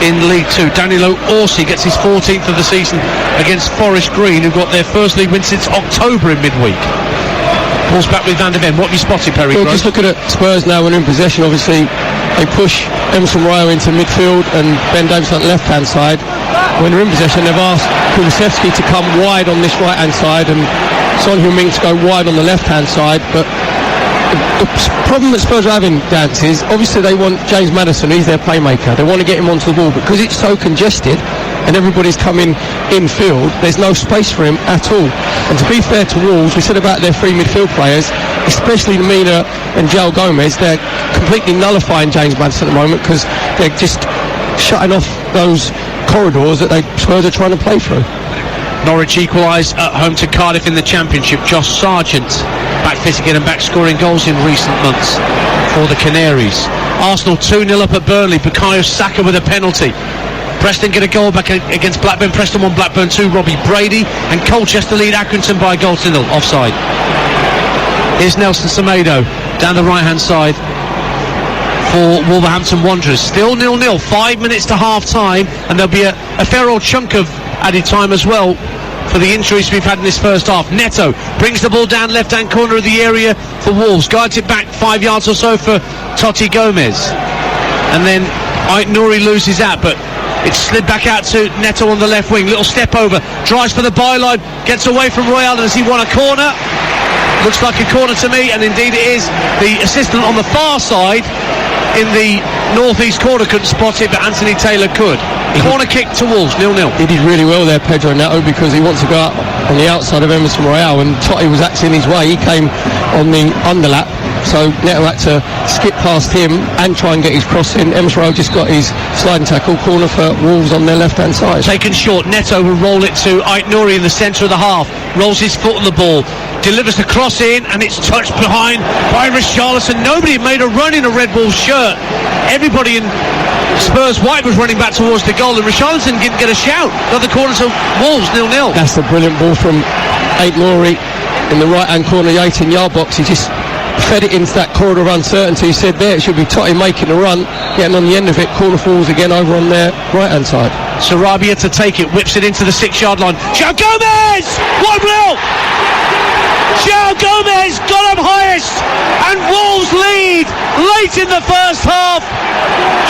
in League 2. Danilo Orsi gets his 14th of the season against Forest Green, who got their first league win since October in midweek. Ball's back with Van de Ven. What have you spotted, Perry? Well, just looking at Spurs now when in possession, obviously they push Emerson Royal into midfield and Ben Davis on the left hand side. When they're in possession, they've asked Kulusevski to come wide on this right hand side and Son Heung-min to go wide on the left hand side. But the problem that Spurs are having, Dance, is obviously they want James Maddison, he's their playmaker, they want to get him onto the ball, but because it's so congested and everybody's coming infield, there's no space for him at all. And to be fair to Wolves, we said about their three midfield players, especially Mina and João Gomez, they're completely nullifying James Maddison at the moment, because they're just shutting off those corridors that Spurs are trying to play through. Norwich equalise at home to Cardiff in the Championship. Josh Sargent back fit again and back scoring goals in recent months for the Canaries. Arsenal 2-0 up at Burnley. Bukayo Saka with a penalty. Preston get a goal back against Blackburn. Preston 1, Blackburn 2. Robbie Brady and Colchester lead Accrington by a goal to 0. Offside. Here's Nelson Semedo down the right hand side for Wolverhampton Wanderers. Still 0-0, 5 minutes to half-time, and there'll be a fair old chunk of added time as well for the injuries we've had in this first half. Neto brings the ball down left-hand corner of the area for Wolves, guides it back 5 yards or so for Totti Gomez, and then Ait-Nouri loses that, but it's slid back out to Neto on the left wing. Little step over, drives for the byline, gets away from Royale. Does he want a corner? Looks like a corner to me, and indeed it is. The assistant on the far side in the northeast corner couldn't spot it, but Anthony Taylor could. Corner kick to Wolves, 0-0. He did really well there, Pedro Neto, because he wants to go out on the outside of Emerson Royale, and Totti was actually in his way. He came on the underlap, so Neto had to skip past him and try and get his cross in. Emerson Royale just got his sliding tackle. Corner for Wolves on their left-hand side. Taken short, Neto will roll it to Ait-Nouri in the centre of the half. Rolls his foot on the ball, delivers the cross in, and it's touched behind by Richarlison. Nobody had made a run in a Red Bull shirt. Everybody in Spurs white was running back towards the goal, and Richarlison didn't get a shout. Another corner to Wolves, 0-0. That's a brilliant ball from Ait-Nouri in the right-hand corner of the 18-yard box. He just fed it into that corridor of uncertainty. He said there it should be Totti making a run, getting on the end of it. Corner falls again over on their right-hand side. Sarabia to take it, whips it into the 6-yard line. João Gomez! 1-0! João Gomez got up highest, and Wolves lead late in the first half.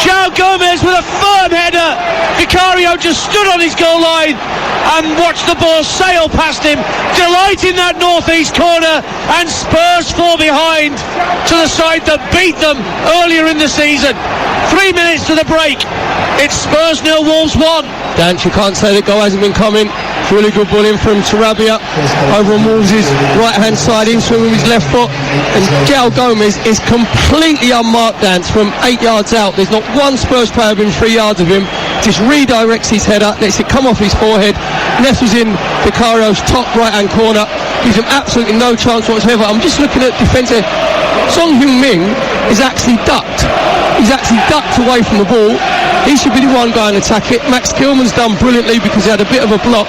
João Gomez with a firm header. Vicario just stood on his goal line and watched the ball sail past him. Delight in that northeast corner, and Spurs fall behind to the side that beat them earlier in the season. 3 minutes to the break. It's Spurs 0, Wolves 1. Dance, you can't say the goal hasn't been coming. Really good ball in from Sarabia over on Wolves' right-hand side, in swing with his left foot, and João Gomez is completely unmarked, Dance, from 8 yards out. There's not one Spurs player within 3 yards of him. Just redirects his header, lets it come off his forehead, nestles in Vicario's top right-hand corner, gives him absolutely no chance whatsoever. I'm just looking at defence here. Son Heung-min is actually ducked. He's actually ducked away from the ball. He should be the one going to attack it. Max Kilman's done brilliantly because he had a bit of a block.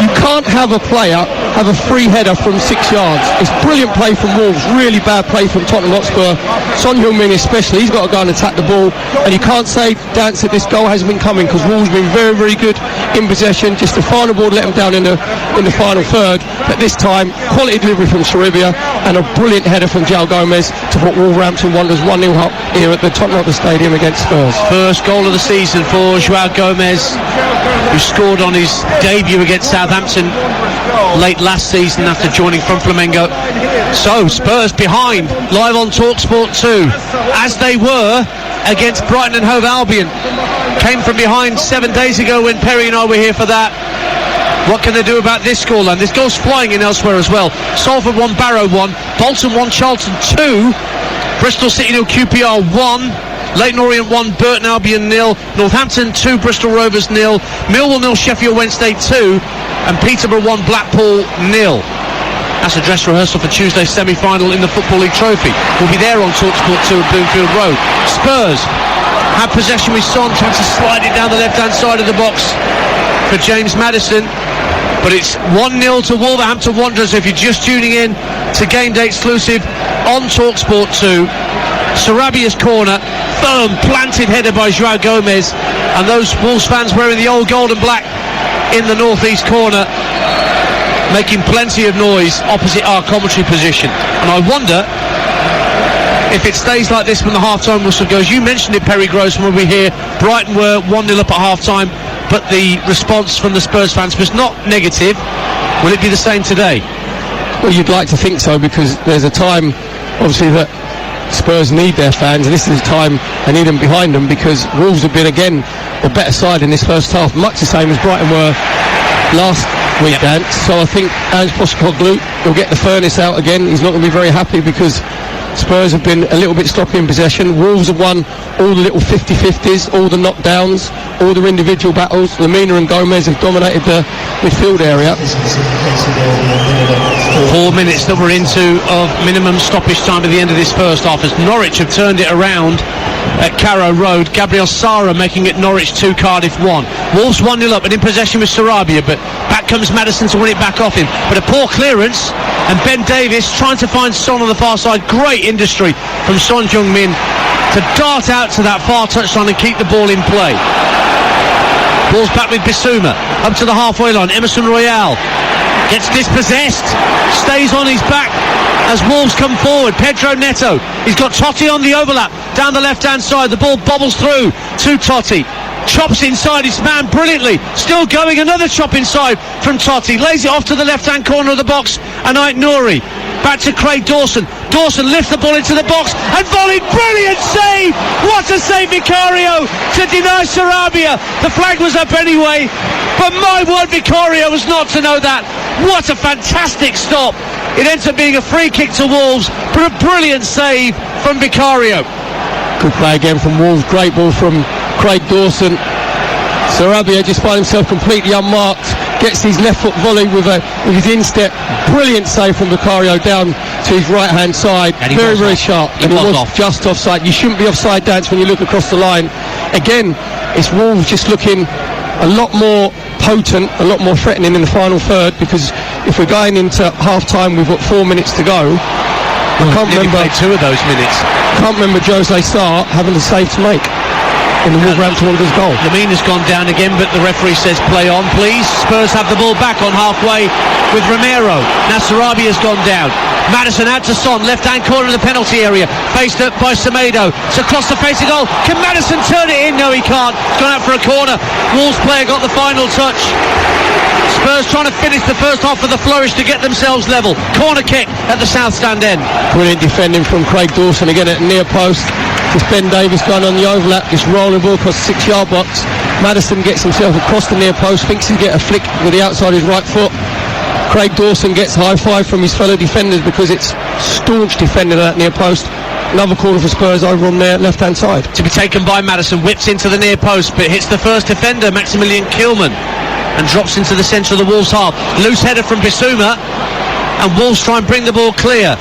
You can't have a player have a free header from 6 yards. It's brilliant play from Wolves, really bad play from Tottenham Hotspur. Son Heung-min especially, he's got to go and attack the ball, and you can't say, Dance, that this goal hasn't been coming, because Wolves have been very, very good in possession. Just the final ball let them down in the final third, but this time quality delivery from Sarabia and a brilliant header from João Gomez to put Wolverhampton Wanderers 1-0 up here at the Tottenham Hotspur Stadium against Spurs. First goal of the season for João Gomez, who scored on his debut against Southampton late last season after joining from Flamengo. So Spurs behind, live on TalkSport 2, as they were against Brighton and Hove Albion. Came from behind 7 days ago when Perry and I were here for that. What can they do about this scoreline? This goal's flying in elsewhere as well. Salford 1, Barrow 1, Bolton 1, Charlton 2, Bristol City 0, QPR 1, Leyton Orient 1, Burton Albion 0, Northampton 2, Bristol Rovers 0, Millwall 0, Sheffield Wednesday 2, and Peterborough 1, Blackpool 0. That's a dress rehearsal for Tuesday's semi-final in the Football League Trophy. We'll be there on TalkSport 2 at Bloomfield Road. Spurs have possession with Son, trying to slide it down the left-hand side of the box for James Maddison. But it's 1-0 to Wolverhampton Wanderers if you're just tuning in to Game Day exclusive on TalkSport 2. Sarabia's corner, firm planted header by João Gomez, and those Wolves fans wearing the old gold and black in the northeast corner making plenty of noise opposite our commentary position. And I wonder if it stays like this when the half-time whistle goes. You mentioned it, Perry Gross, when we were here. Brighton were 1-0 up at half-time, but the response from the Spurs fans was not negative. Will it be the same today? Well, you'd like to think so, because there's a time, obviously, that Spurs need their fans, and this is a time they need them behind them, because Wolves have been, again, a better side in this first half, much the same as Brighton were last week, Dan. So I think Ange Postecoglou will get the furnace out again. He's not going to be very happy, because Spurs have been a little bit sloppy in possession. Wolves have won all the little 50-50s, all the knockdowns, all the individual battles. Lemina and Gomez have dominated the midfield area. 4 minutes that we're into of minimum stoppage time at the end of this first half, as Norwich have turned it around at Carrow Road. Gabriel Sara making it Norwich 2, Cardiff 1. Wolves 1-0 up and in possession with Sarabia, but back comes Maddison to win it back off him. But a poor clearance, and Ben Davies trying to find Son on the far side. Great industry from Son Heung-min to dart out to that far touchline and keep the ball in play. Ball's back with Bissouma, up to the halfway line. Emerson Royale gets dispossessed, stays on his back as Wolves come forward. Pedro Neto, he's got Totti on the overlap down the left hand side. The ball bobbles through to Totti, chops inside his man brilliantly, still going, another chop inside from Totti, lays it off to the left hand corner of the box, and Nouri back to Craig Dawson. Dawson lifts the ball into the box and volleyed, brilliant save! What a save, Vicario, to deny Sarabia. The flag was up anyway, but my word, Vicario was not to know that. What a fantastic stop. It ends up being a free kick to Wolves, but a brilliant save from Vicario. Good play again from Wolves, great ball from Craig Dawson. Sarabia just finds himself completely unmarked, gets his left foot volley with his instep. Brilliant save from Vicario down to his right hand side. Very sharp. And it was just offside. You shouldn't be offside, Dance, when you look across the line. Again, it's Wolves just looking a lot more potent, a lot more threatening in the final third, because if we're going into half time, we've got 4 minutes to go. I can't remember 2 of those minutes. Can't remember Jose Sarr having a save to make in the Wolverhampton Wanderers goal. Lemina's gone down again, but the referee says play on, please. Spurs have the ball back on halfway with Romero. Now Sarabia's gone down. Maddison out to Son, left-hand corner of the penalty area, faced up by Semedo. It's across the face of goal. Can Maddison turn it in? No, he can't. It's gone out for a corner. Wolves player got the final touch. Spurs trying to finish the first half of the flourish to get themselves level. Corner kick at the south stand end. Brilliant defending from Craig Dawson again at the near post. Just Ben Davies going on the overlap, just rolling ball across the 6-yard box. Maddison gets himself across the near post, thinks he'll get a flick with the outside of his right foot. Craig Dawson gets high five from his fellow defenders because it's staunch defending at that near post. Another corner for Spurs over on their left hand side. To be taken by Maddison, whips into the near post, but hits the first defender, Maximilian Kilman, and drops into the centre of the Wolves half. Loose header from Bissouma, and Wolves try and bring the ball clear.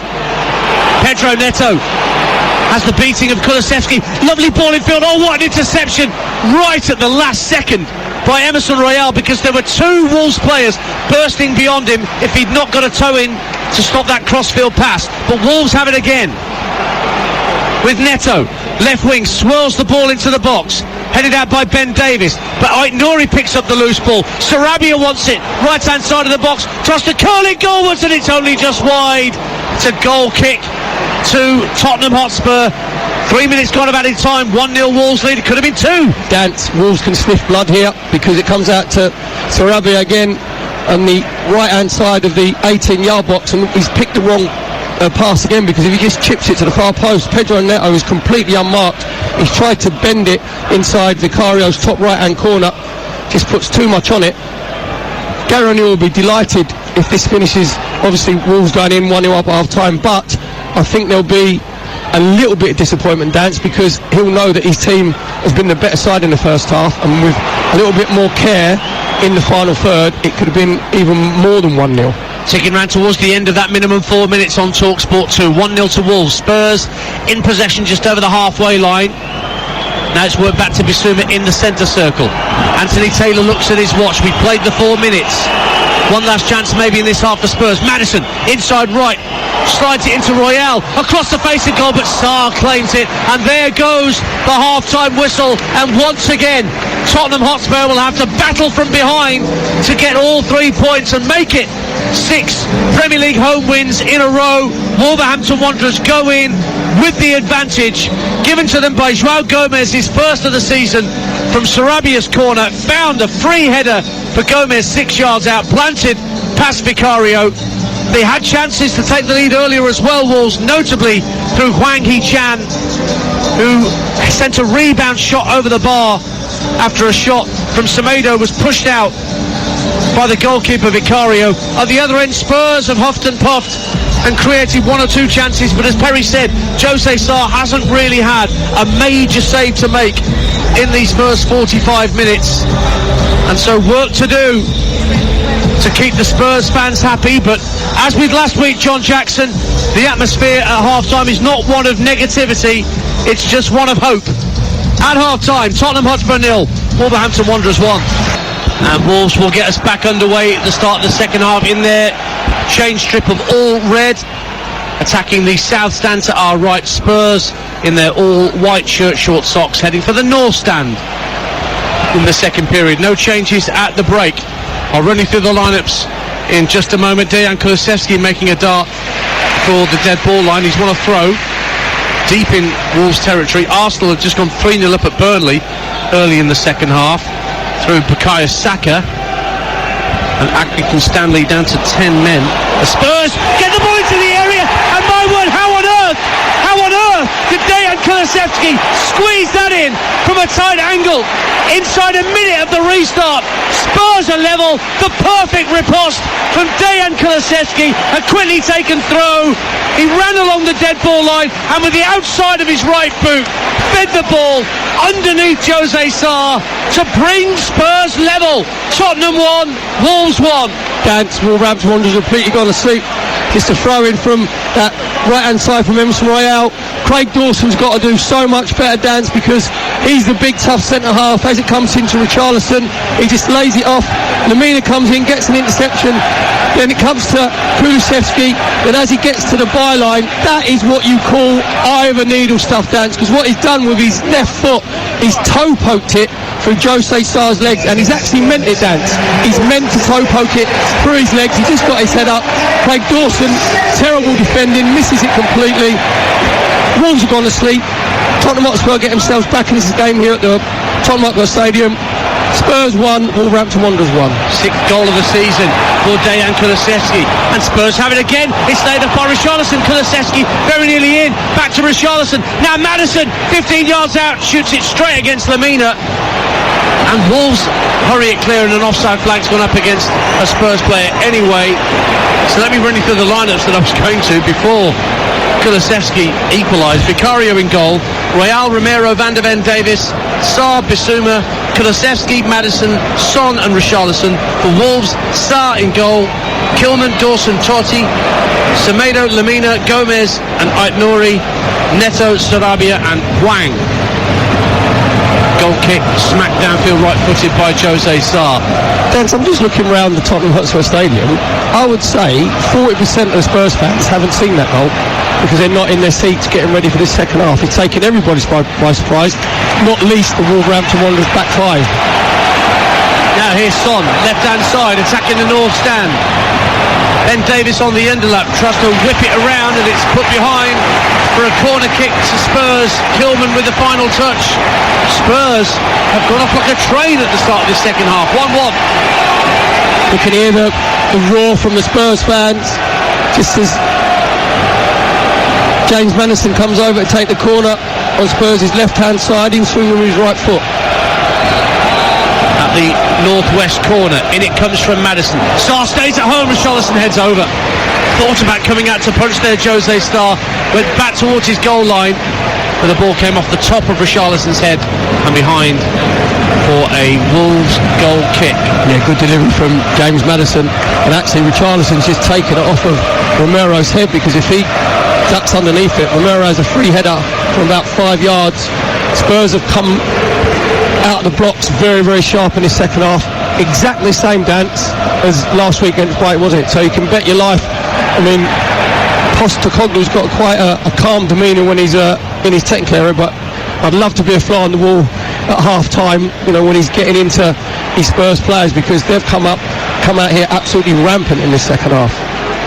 Pedro Neto has the beating of Kulusevski. Lovely ball in field. Oh, what an interception right at the last second by Emerson Royale, because there were 2 Wolves players bursting beyond him if he'd not got a toe in to stop that crossfield pass. But Wolves have it again with Neto. Left wing swirls the ball into the box, headed out by Ben Davies, but Nouri picks up the loose ball. Sarabia wants it, right hand side of the box, tries to curl it goalwards, and it's only just wide. It's a goal kick to Tottenham Hotspur. 3 minutes gone of added time. 1-0 Wolves lead. It could have been 2. Dance, Wolves can sniff blood here because it comes out to Sarabia again on the right hand side of the 18-yard box, and he's picked the wrong pass again, because if he just chips it to the far post, Pedro Neto is completely unmarked. He's tried to bend it inside Vicario's top right hand corner, just puts too much on it. Gary O'Neill will be delighted if this finishes, obviously Wolves going in 1-0 up at half time, but I think there'll be a little bit of disappointment, Dance, because he'll know that his team has been the better side in the first half, and with a little bit more care in the final third, it could have been even more than 1-0. Ticking round towards the end of that minimum 4 minutes on TalkSport 2. 1-0 to Wolves. Spurs in possession just over the halfway line. Now it's worked back to Bissouma in the centre circle. Anthony Taylor looks at his watch. We played the 4 minutes. One last chance maybe in this half for Spurs. Maddison inside right, slides it into Royale, across the face of goal, but Sarr claims it, and there goes the half-time whistle. And once again Tottenham Hotspur will have to battle from behind to get all 3 points and make it 6 Premier League home wins in a row. Wolverhampton Wanderers go in with the advantage given to them by João Gomez, his first of the season, from Sarabia's corner. Found a free header for Gomez 6 yards out, planted past Vicario. They had chances to take the lead earlier as well, Wolves, notably through Hwang Hee-chan, who sent a rebound shot over the bar after a shot from Semedo was pushed out by the goalkeeper Vicario. At the other end, Spurs have huffed and puffed and created 1 or 2 chances, but as Perry said, Jose Sarr hasn't really had a major save to make in these first 45 minutes, and so work to do to keep the Spurs fans happy. But as with last week, John Jackson, the atmosphere at half-time is not one of negativity, it's just one of hope. At half-time, Tottenham Hotspur 0, Wolverhampton Wanderers 1. And Wolves will get us back underway at the start of the second half in their change strip of all red. attacking the south stand to our right. Spurs in their all-white shirt, short socks, heading for the north stand in the second period. No changes at the break. I'll run you through the lineups in just a moment. Dejan Kulusevski making a dart for the dead ball line. He's won a throw deep in Wolves territory. Arsenal have just gone 3-0 up at Burnley early in the second half through Bukayo Saka and Accrington Stanley down to 10 men. The Spurs get the ball into the area, and my word, how on earth did Dejan Kulusevski squeeze that in from a tight angle inside a minute of the restart? Spurs are level. The perfect riposte from Dejan Kulusevski, a quickly taken throw. He ran along the dead ball line and with the outside of his right boot fed the ball underneath Jose Sarr to bring Spurs level. Tottenham 1, Wolves 1. Dance, Wolverhampton Wanderers have completely gone to sleep. Just a throw in from that right hand side from Emerson Royale. Craig Dawson's got to do so much better, Dance, because he's the big tough centre half. As it comes into Richarlison, he just lays it off. Lamina comes in, gets an interception. Then it comes to Kulusevski, and as he gets to the byline, that is what you call eye of a needle stuff, Dance, because what he's done with his left foot, he's toe poked it through Jose Sarr's legs, and he's actually meant it, Dance. He's meant to toe poke it through his legs. He just got his head up. Craig Dawson, terrible defending, misses it completely. Wolves have gone to sleep. Tottenham Hotspur get themselves back in this game here at the Tottenham Hotspur Stadium. Spurs 1, Wolverhampton Wanderers 1. Sixth goal of the season for Dejan Kulusevski, and Spurs have it again. It's laid up by Richarlison. Kulusevski very nearly in. Back to Richarlison. Now Maddison, 15 yards out, shoots it straight against Lamina. And Wolves hurry it clear, and an offside flag's gone up against a Spurs player anyway. So let me run you through the lineups that I was going to before Kulusevski equalised. Vicario in goal, Royale, Romero, Van de Ven, Davis, Sarr, Bissouma, Kulusevski, Maddison, Son and Richarlison. For Wolves, Sarr in goal, Kilman, Dawson, Totti, Semedo, Lamina, Gomez and Aït-Nouri, Neto, Sarabia and Hwang. Goal kick, smacked downfield, right-footed by Jose Sarr. Dance, I'm just looking around the Tottenham Hotspur Stadium. I would say 40% of the Spurs fans haven't seen that goal because they're not in their seats getting ready for this second half. It's taken everybody by surprise, not least the Wolverhampton Wanderers back five. Now here's Son, left-hand side, attacking the north stand. Ben Davis on the underlap, tries to whip it around, and it's put behind for a corner kick to Spurs. Kilman with the final touch. Spurs have gone off like a train at the start of this second half. 1-1. We can hear the roar from the Spurs fans just as James Maddison comes over to take the corner on Spurs' left-hand side. He's swinging with his right foot. At the northwest corner, in it comes from Maddison. Sarr stays at home, Richarlison heads over. Thought about coming out to punch there, Jose Sarr went back towards his goal line, but the ball came off the top of Richarlison's head and behind for a Wolves goal kick. Yeah, good delivery from James Maddison, and actually Richarlison's just taken it off of Romero's head, because if he ducks underneath it, Romero has a free header from about 5 yards. Spurs have come out of the blocks very, very sharp in his second half. Exactly the same, Dance, as last week against Brighton, wasn't it? So you can bet your life. I mean, Postecoglou's got quite a calm demeanour when he's in his technical area, but I'd love to be a fly on the wall at half-time, you know, when he's getting into his Spurs players, because they've come out here absolutely rampant in this second half.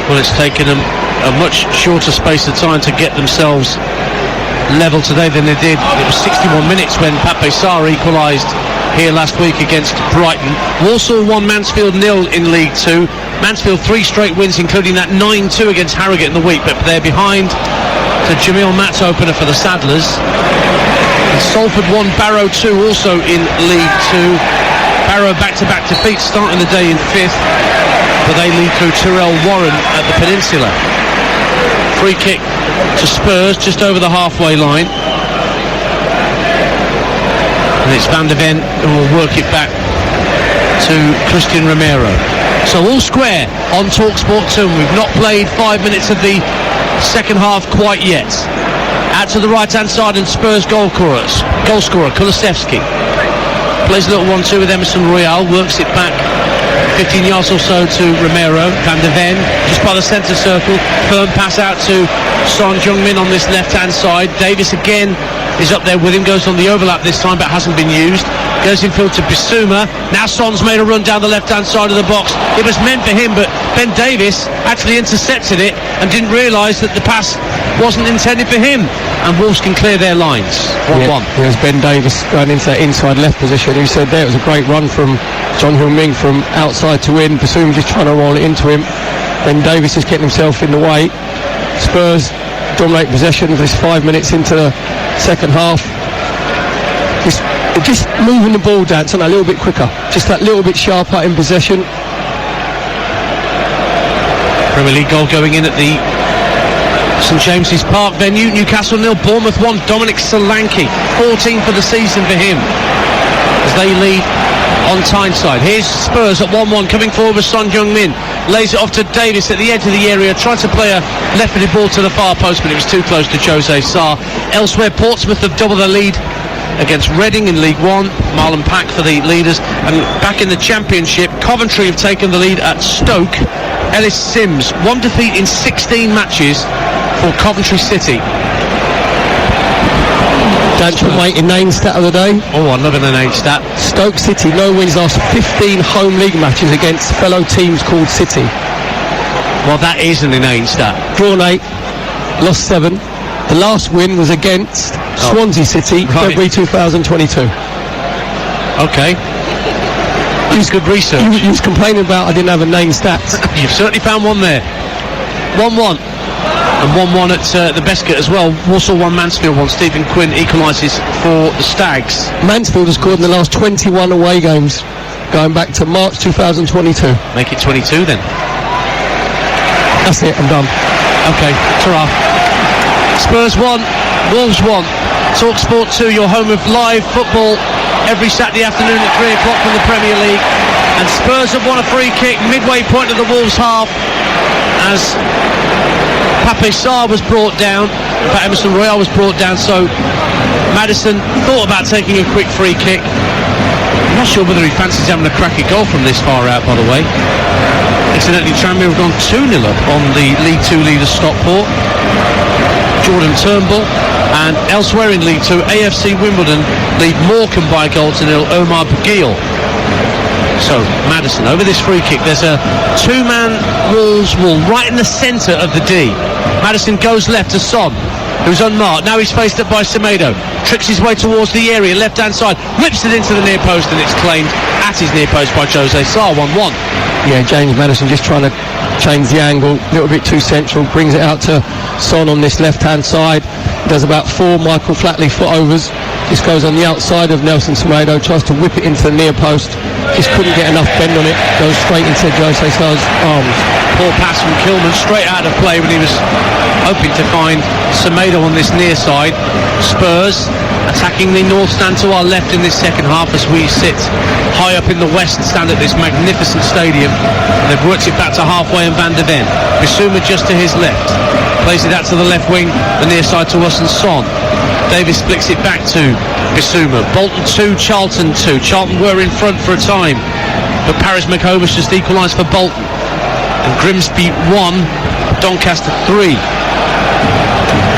Well, it's taken them a much shorter space of time to get themselves level today than they did. It was 61 minutes when Pape Sarr equalised here last week against Brighton. Walsall 1, Mansfield 0 in League 2. Mansfield 3 straight wins, including that 9-2 against Harrogate in the week, but they're behind the Jamil Mat's opener for the Saddlers. And Salford 1, Barrow 2 also in League 2. Barrow back-to-back defeats, starting the day in 5th, but they lead through Tyrrell Warren at the Peninsula. Free kick to Spurs just over the halfway line, and it's Van de Ven who will work it back to Christian Romero. So all square on TalkSport 2. We've not played 5 minutes of the second half quite yet. Out to the right hand side, and Spurs goal scorer Kulusevski plays a little 1-2 with Emerson Royale, works it back 15 yards or so to Romero. Van de Ven just by the centre circle. Firm pass out to Son Heung-min on this left-hand side. Davis again is up there with him, goes on the overlap this time but hasn't been used. Goes infield to Bissouma. Now Son's made a run down the left-hand side of the box. It was meant for him, but Ben Davis actually intercepted it and didn't realise that the pass wasn't intended for him. And Wolves can clear their lines. 1-1. It was Ben Davis going into that inside left position. He said there it was a great run from Son Heung-min from outside to in. Bissouma just trying to roll it into him. Ben Davis is getting himself in the way. Spurs dominate possession. There's 5 minutes into the second half. Just moving the ball down a little bit quicker, just that little bit sharper in possession. Premier League goal going in at the St James's Park venue. Newcastle 0, Bournemouth 1. Dominic Solanke, 14 for the season for him as they lead on Tyneside. Here's Spurs at 1-1, coming forward with Son Heung-min, lays it off to Davis at the edge of the area, tried to play a left-footed ball to the far post, but it was too close to Jose Sarr. Elsewhere, Portsmouth have doubled their lead against Reading in League One. Marlon Pack for the leaders. And back in the Championship, Coventry have taken the lead at Stoke. Ellis Sims, 1 defeat in 16 matches for Coventry City. That's your weight inane stat of the day. Oh, I'm loving the inane stat. Stoke City, no wins last 15 home league matches against fellow teams called City. Well, that is an inane stat. Drawn 8, lost 7. The last win was against Swansea City, right. February 2022. Okay. That's good research. You was complaining about I didn't have a name stats. You've certainly found one there. 1-1. And 1-1 at the Bescot as well. Walsall 1, Mansfield 1. Stephen Quinn equalises for the Stags. Mansfield has scored in the last 21 away games, going back to March 2022. Make it 22 then. That's it, I'm done. Okay, ta-ra. Spurs 1, Wolves 1. TalkSport 2, your home of live football every Saturday afternoon at 3 o'clock from the Premier League. And Spurs have won a free kick midway point of the Wolves half as Pape Sarr was brought down. In fact, Emerson Royal was brought down, so Maddison thought about taking a quick free kick. I'm not sure whether he fancies having a crack at goal from this far out, by the way. Incidentally, Tranmere have gone 2-0 up on the League 2 leader Stockport. Jordan Turnbull. And elsewhere in League 2, AFC Wimbledon lead Morecambe by a goal to 0. Omar Bagil. So Maddison over this free kick. There's a two-man Wolves wall right in the centre of the D. Maddison goes left to Son, who's unmarked. Now he's faced up by Semedo. Tricks his way towards the area, left-hand side, whips it into the near post, and it's claimed at his near post by Jose Sarr. 1-1. Yeah, James Maddison just trying to change the angle, a little bit too central, brings it out to Son on this left-hand side. Does about 4 Michael Flatley footovers. Just goes on the outside of Nelson Semedo, tries to whip it into the near post. Just couldn't get enough bend on it. Goes straight into Jose Sarr's arms. Poor pass from Kilman, straight out of play when he was hoping to find Semedo on this near side. Spurs attacking the north stand to our left in this second half as we sit high up in the west stand at this magnificent stadium. They've worked it back to halfway and Van de Ven. Bissouma just to his left. Plays it out to the left wing, the near side to us and Son. Davis flicks it back to Bissouma. Bolton 2, Charlton 2. Charlton were in front for a time, but Paris McHomas just equalised for Bolton. And Grimsby 1, Doncaster 3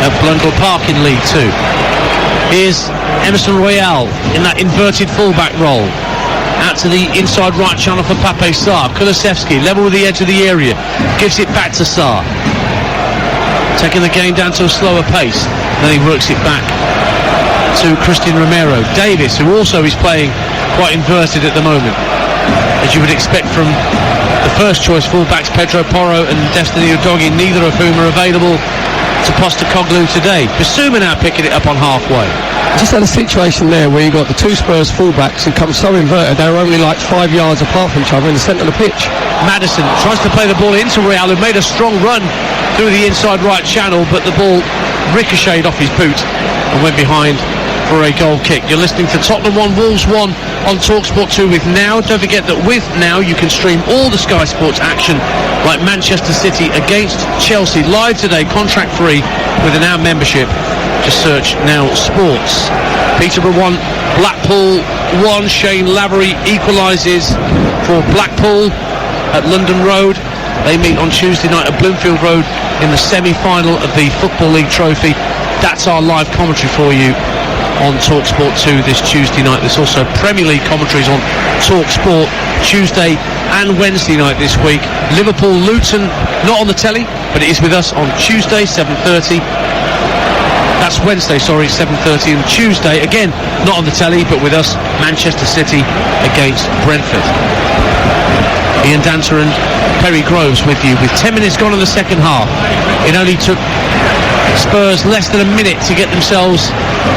at Blundell Park in League 2. Here's Emerson Royal in that inverted fullback role. Out to the inside right channel for Pape Sarr. Kulusevski level with the edge of the area. Gives it back to Sarr. Taking the game down to a slower pace. Then he works it back to Christian Romero. Davis, who also is playing quite inverted at the moment, as you would expect from the first choice fullbacks Pedro Porro and Destiny Udogie, neither of whom are available to Postecoglou today. Bissouma now picking it up on halfway. Just had a situation there where you got the two Spurs fullbacks who come so inverted they were only like 5 yards apart from each other in the centre of the pitch. Maddison tries to play the ball into Real, who made a strong run through the inside right channel, but the ball ricocheted off his boot and went behind for a goal kick. You're listening to Tottenham 1, Wolves 1 on TalkSport 2 with Now. Don't forget that with Now you can stream all the Sky Sports action like Manchester City against Chelsea live today, contract free with a Now membership. Just search Now Sports. Peterborough 1, Blackpool 1. Shane Lavery equalises for Blackpool. at London Road. They meet on Tuesday night at Bloomfield Road in the semi-final of the Football League Trophy. That's our live commentary for you on TalkSport 2 this Tuesday night. There's also Premier League commentaries on TalkSport Tuesday and Wednesday night this week. Liverpool-Luton, not on the telly, but it is with us on Tuesday, 7:30. That's Wednesday, 7:30, and Tuesday, again, not on the telly, but with us, Manchester City against Brentford. Ian Danter and Perry Groves with you, with 10 minutes gone in the second half. It only took Spurs less than a minute to get themselves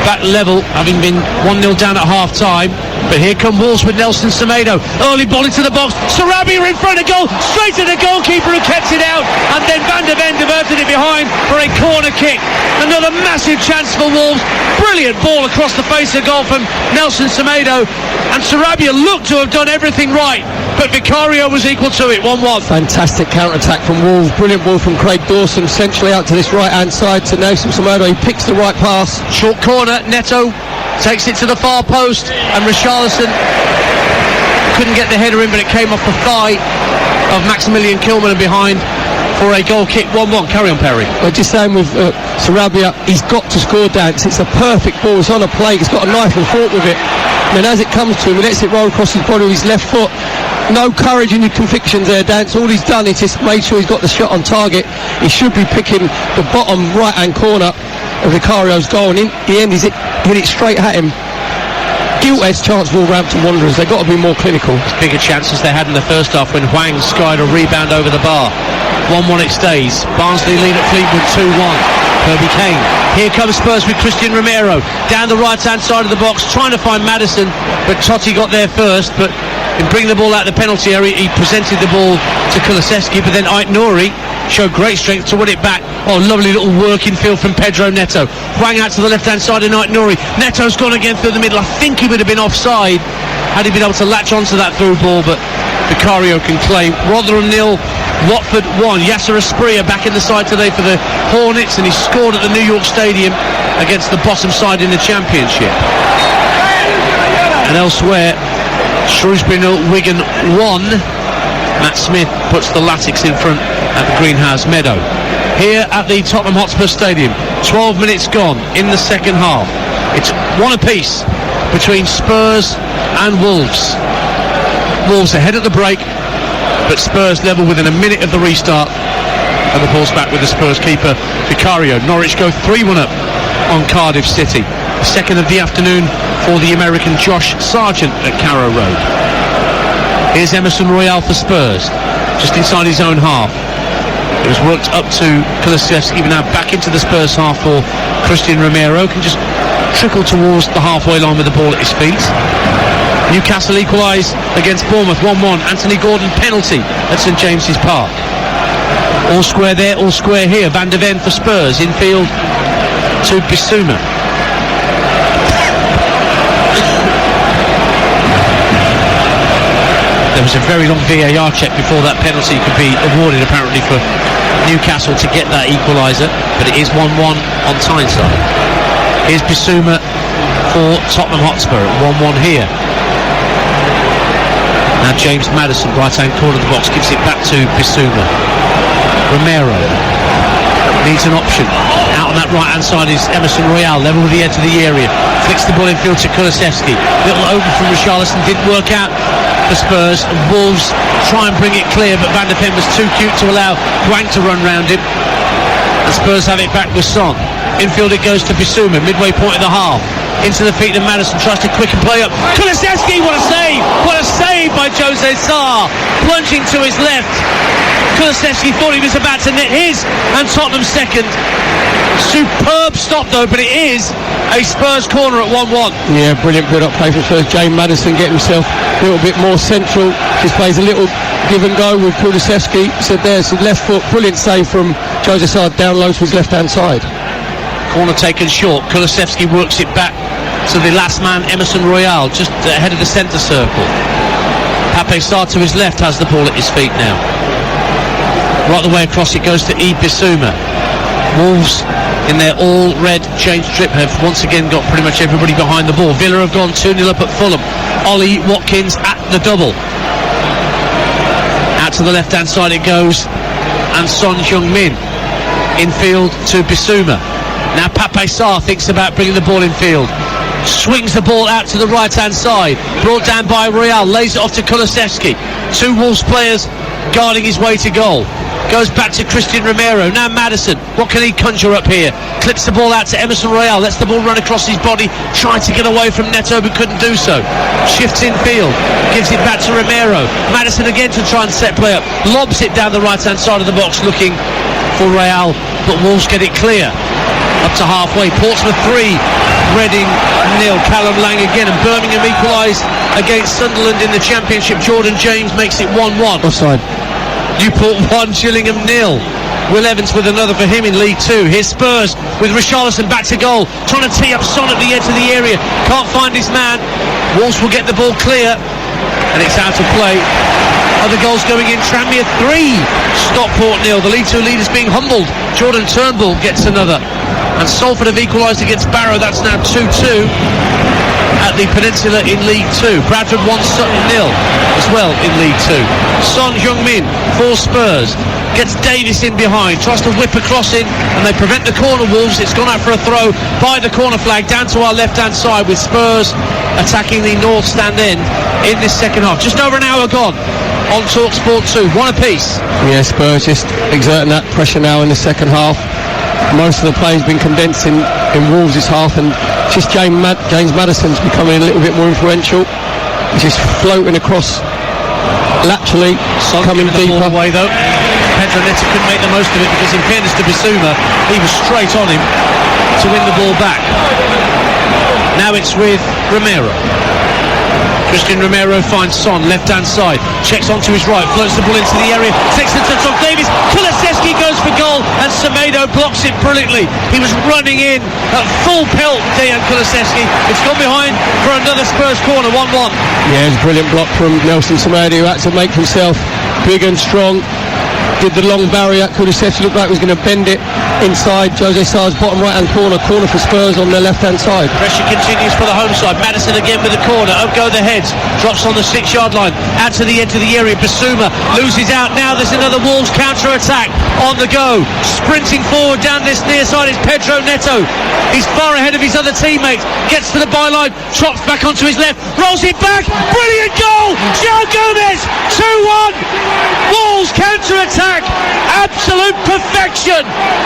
back level, having been 1-0 down at half-time. But here come Wolves with Nelson Semedo. Early ball into the box. Sarabia in front of goal, straight to the goalkeeper who kept it out, and then Van de Ven diverted it behind for a corner kick. Another massive chance for Wolves. Brilliant ball across the face of goal from Nelson Semedo, and Sarabia looked to have done everything right, but Vicario was equal to it, 1-1. Fantastic counter-attack from Wolves. Brilliant ball from Craig Dawson, centrally out to this right-hand side to Nelson Semedo. He picks the right pass. Short corner, Neto takes it to the far post, and Richarlison couldn't get the header in, but it came off the thigh of Maximilian Kilman behind for a goal kick. 1-1. Carry on, Perry. Well, just saying with Sarabia, he's got to score, Dance. It's a perfect ball. It's on a plate. He's got a knife and fork with it. And then as it comes to him, he lets it roll across his body with his left foot. No courage in your convictions there, Dance. All he's done is just made sure he's got the shot on target. He should be picking the bottom right-hand corner of Vicario's goal, and in the end, he's hit it straight at him. Gilt-edged chance for Wolverhampton Wanderers. They've got to be more clinical. As bigger chances they had in the first half when Hwang skied a rebound over the bar. 1-1 it stays. Barnsley lead at Fleetwood 2-1. Herbie Kane. Here comes Spurs with Christian Romero down the right-hand side of the box, trying to find Maddison, but Totti got there first. But in bringing the ball out of the penalty area, he presented the ball to Kulusevski, but then Ait Nouri showed great strength to win it back. Oh, lovely little work in field from Pedro Neto. Hwang out to the left-hand side of Ait Nouri. Neto's gone again through the middle. I think he would have been offside had he been able to latch onto that through ball, but Vicario can claim. Rotherham 0, Watford 1. Yasser Asprilla back in the side today for the Hornets, and he scored at the New York Stadium against the bottom side in the Championship. And elsewhere, Shrewsbury 0, Wigan 1. Matt Smith puts the Latics in front at the Greenhouse Meadow. Here at the Tottenham Hotspur Stadium, 12 minutes gone in the second half. It's one apiece between Spurs and Wolves. Wolves ahead at the break, but Spurs level within a minute of the restart, and the ball's back with the Spurs keeper Vicario. Norwich go 3-1 up on Cardiff City. The second of the afternoon for the American Josh Sargent at Carrow Road. Here's Emerson Royal for Spurs, just inside his own half. It was worked up to Kulusevski, even now back into the Spurs half for Christian Romero. Can just trickle towards the halfway line with the ball at his feet. Newcastle equalise against Bournemouth 1-1. Anthony Gordon penalty at St James's Park. All square there, all square here. Van de Ven for Spurs, infield to Bissouma. There was a very long VAR check before that penalty could be awarded, apparently, for Newcastle to get that equaliser, but it is 1-1 on Tyneside. Here's Bissouma for Tottenham Hotspur at 1-1 here. Now James Maddison, right-hand corner of the box, gives it back to Bissouma. Romero needs an option. Out on that right-hand side is Emerson Royal, level with the edge of the area. Flicks the ball in field to Kulusevski. Little over from Richarlison, didn't work out for Spurs, and Wolves try and bring it clear, but Van de Ven was too cute to allow Hwang to run round him. The Spurs have it back with Son. Infield it goes to Bissouma, midway point of the half. Into the feet of Maddison, tries to quicken play up. Kulusevski, what a save! What a save by Jose Sarr! Plunging to his left. Kulusevski thought he was about to net his and Tottenham's second. Superb stop though, but it is a Spurs corner at 1-1. Yeah, brilliant build-up play from Spurs. James Maddison getting himself a little bit more central. Just plays a little give and go with Kulusevski. So there's the left foot, brilliant save from Jose Sarr down low to his left-hand side. Corner taken short. Kulusevski works it back to the last man, Emerson Royal, just ahead of the centre circle. Pape Sarr to his left has the ball at his feet now. Right the way across it goes to Bissouma. Wolves in their all-red change trip have once again got pretty much everybody behind the ball. Villa have gone 2-0 up at Fulham. Ollie Watkins at the double. Out to the left-hand side it goes, and Son Heung-min infield to Bissouma. Now Pape Sarr thinks about bringing the ball infield, swings the ball out to the right-hand side, brought down by Royal, lays it off to Kulusevski. Two Wolves players guarding his way to goal. Goes back to Christian Romero. Now Maddison, what can he conjure up here? Clips the ball out to Emerson Royal, lets the ball run across his body, trying to get away from Neto but couldn't do so. Shifts infield, gives it back to Romero. Maddison again to try and set play up, lobs it down the right hand side of the box looking for Royal, but Wolves get it clear. Up to halfway, Portsmouth 3, Reading 0. Callum Lang again, and Birmingham equalise against Sunderland in the Championship. Jordan James makes it 1-1. Offside. Newport 1, Gillingham 0. Will Evans with another for him in League 2. Here's Spurs with Richarlison back to goal, trying to tee up Son at the edge of the area. Can't find his man. Wolves will get the ball clear, and it's out of play. Other goals going in. Tranmere 3, Stockport 0. The League 2 leaders being humbled. Jordan Turnbull gets another. And Salford have equalised against Barrow. That's now 2-2 at the Peninsula in League 2. Bradford 1, Sutton 0 as well in League 2. Son Heung-min for Spurs gets Davis in behind, tries to whip a cross in, and they prevent the corner. Wolves, it's gone out for a throw by the corner flag down to our left hand side, with Spurs attacking the north stand end in this second half. Just over an hour gone on TalkSport 2, one apiece. Yeah, Spurs just exerting that pressure now in the second half. Most of the play has been condensed in Wolves this half, and just James Maddison's becoming a little bit more influential. He's just floating across laterally, Son coming deeper. The ball away though. Pedro Neto couldn't make the most of it, because in fairness to Bissouma, he was straight on him to win the ball back. Now it's with Romero. Christian Romero finds Son, left-hand side, checks onto his right, floats the ball into the area, takes the touch off Davis, Kulusevski goes for goal, and Semedo blocks it brilliantly. He was running in at full pelt, Dejan Kulusevski. It's gone behind for another Spurs corner, 1-1. Yeah, it's a brilliant block from Nelson Semedo, who had to make himself big and strong. Did the long barrier. Kulusevski looked like he was going to bend it inside Jose Sarr's bottom right hand corner for Spurs on their left hand side. Pressure continues for the home side. Maddison again with the corner, up go the heads, drops on the 6 yard line, out to the edge of the area. Bissouma loses out. Now there's another Wolves counter attack on the go. Sprinting forward down this near side is Pedro Neto. He's far ahead of his other teammates, gets to the byline, trots back onto his left, rolls it back, brilliant goal, João Gomes, 2-1. Wolves counter attack, absolute perfection,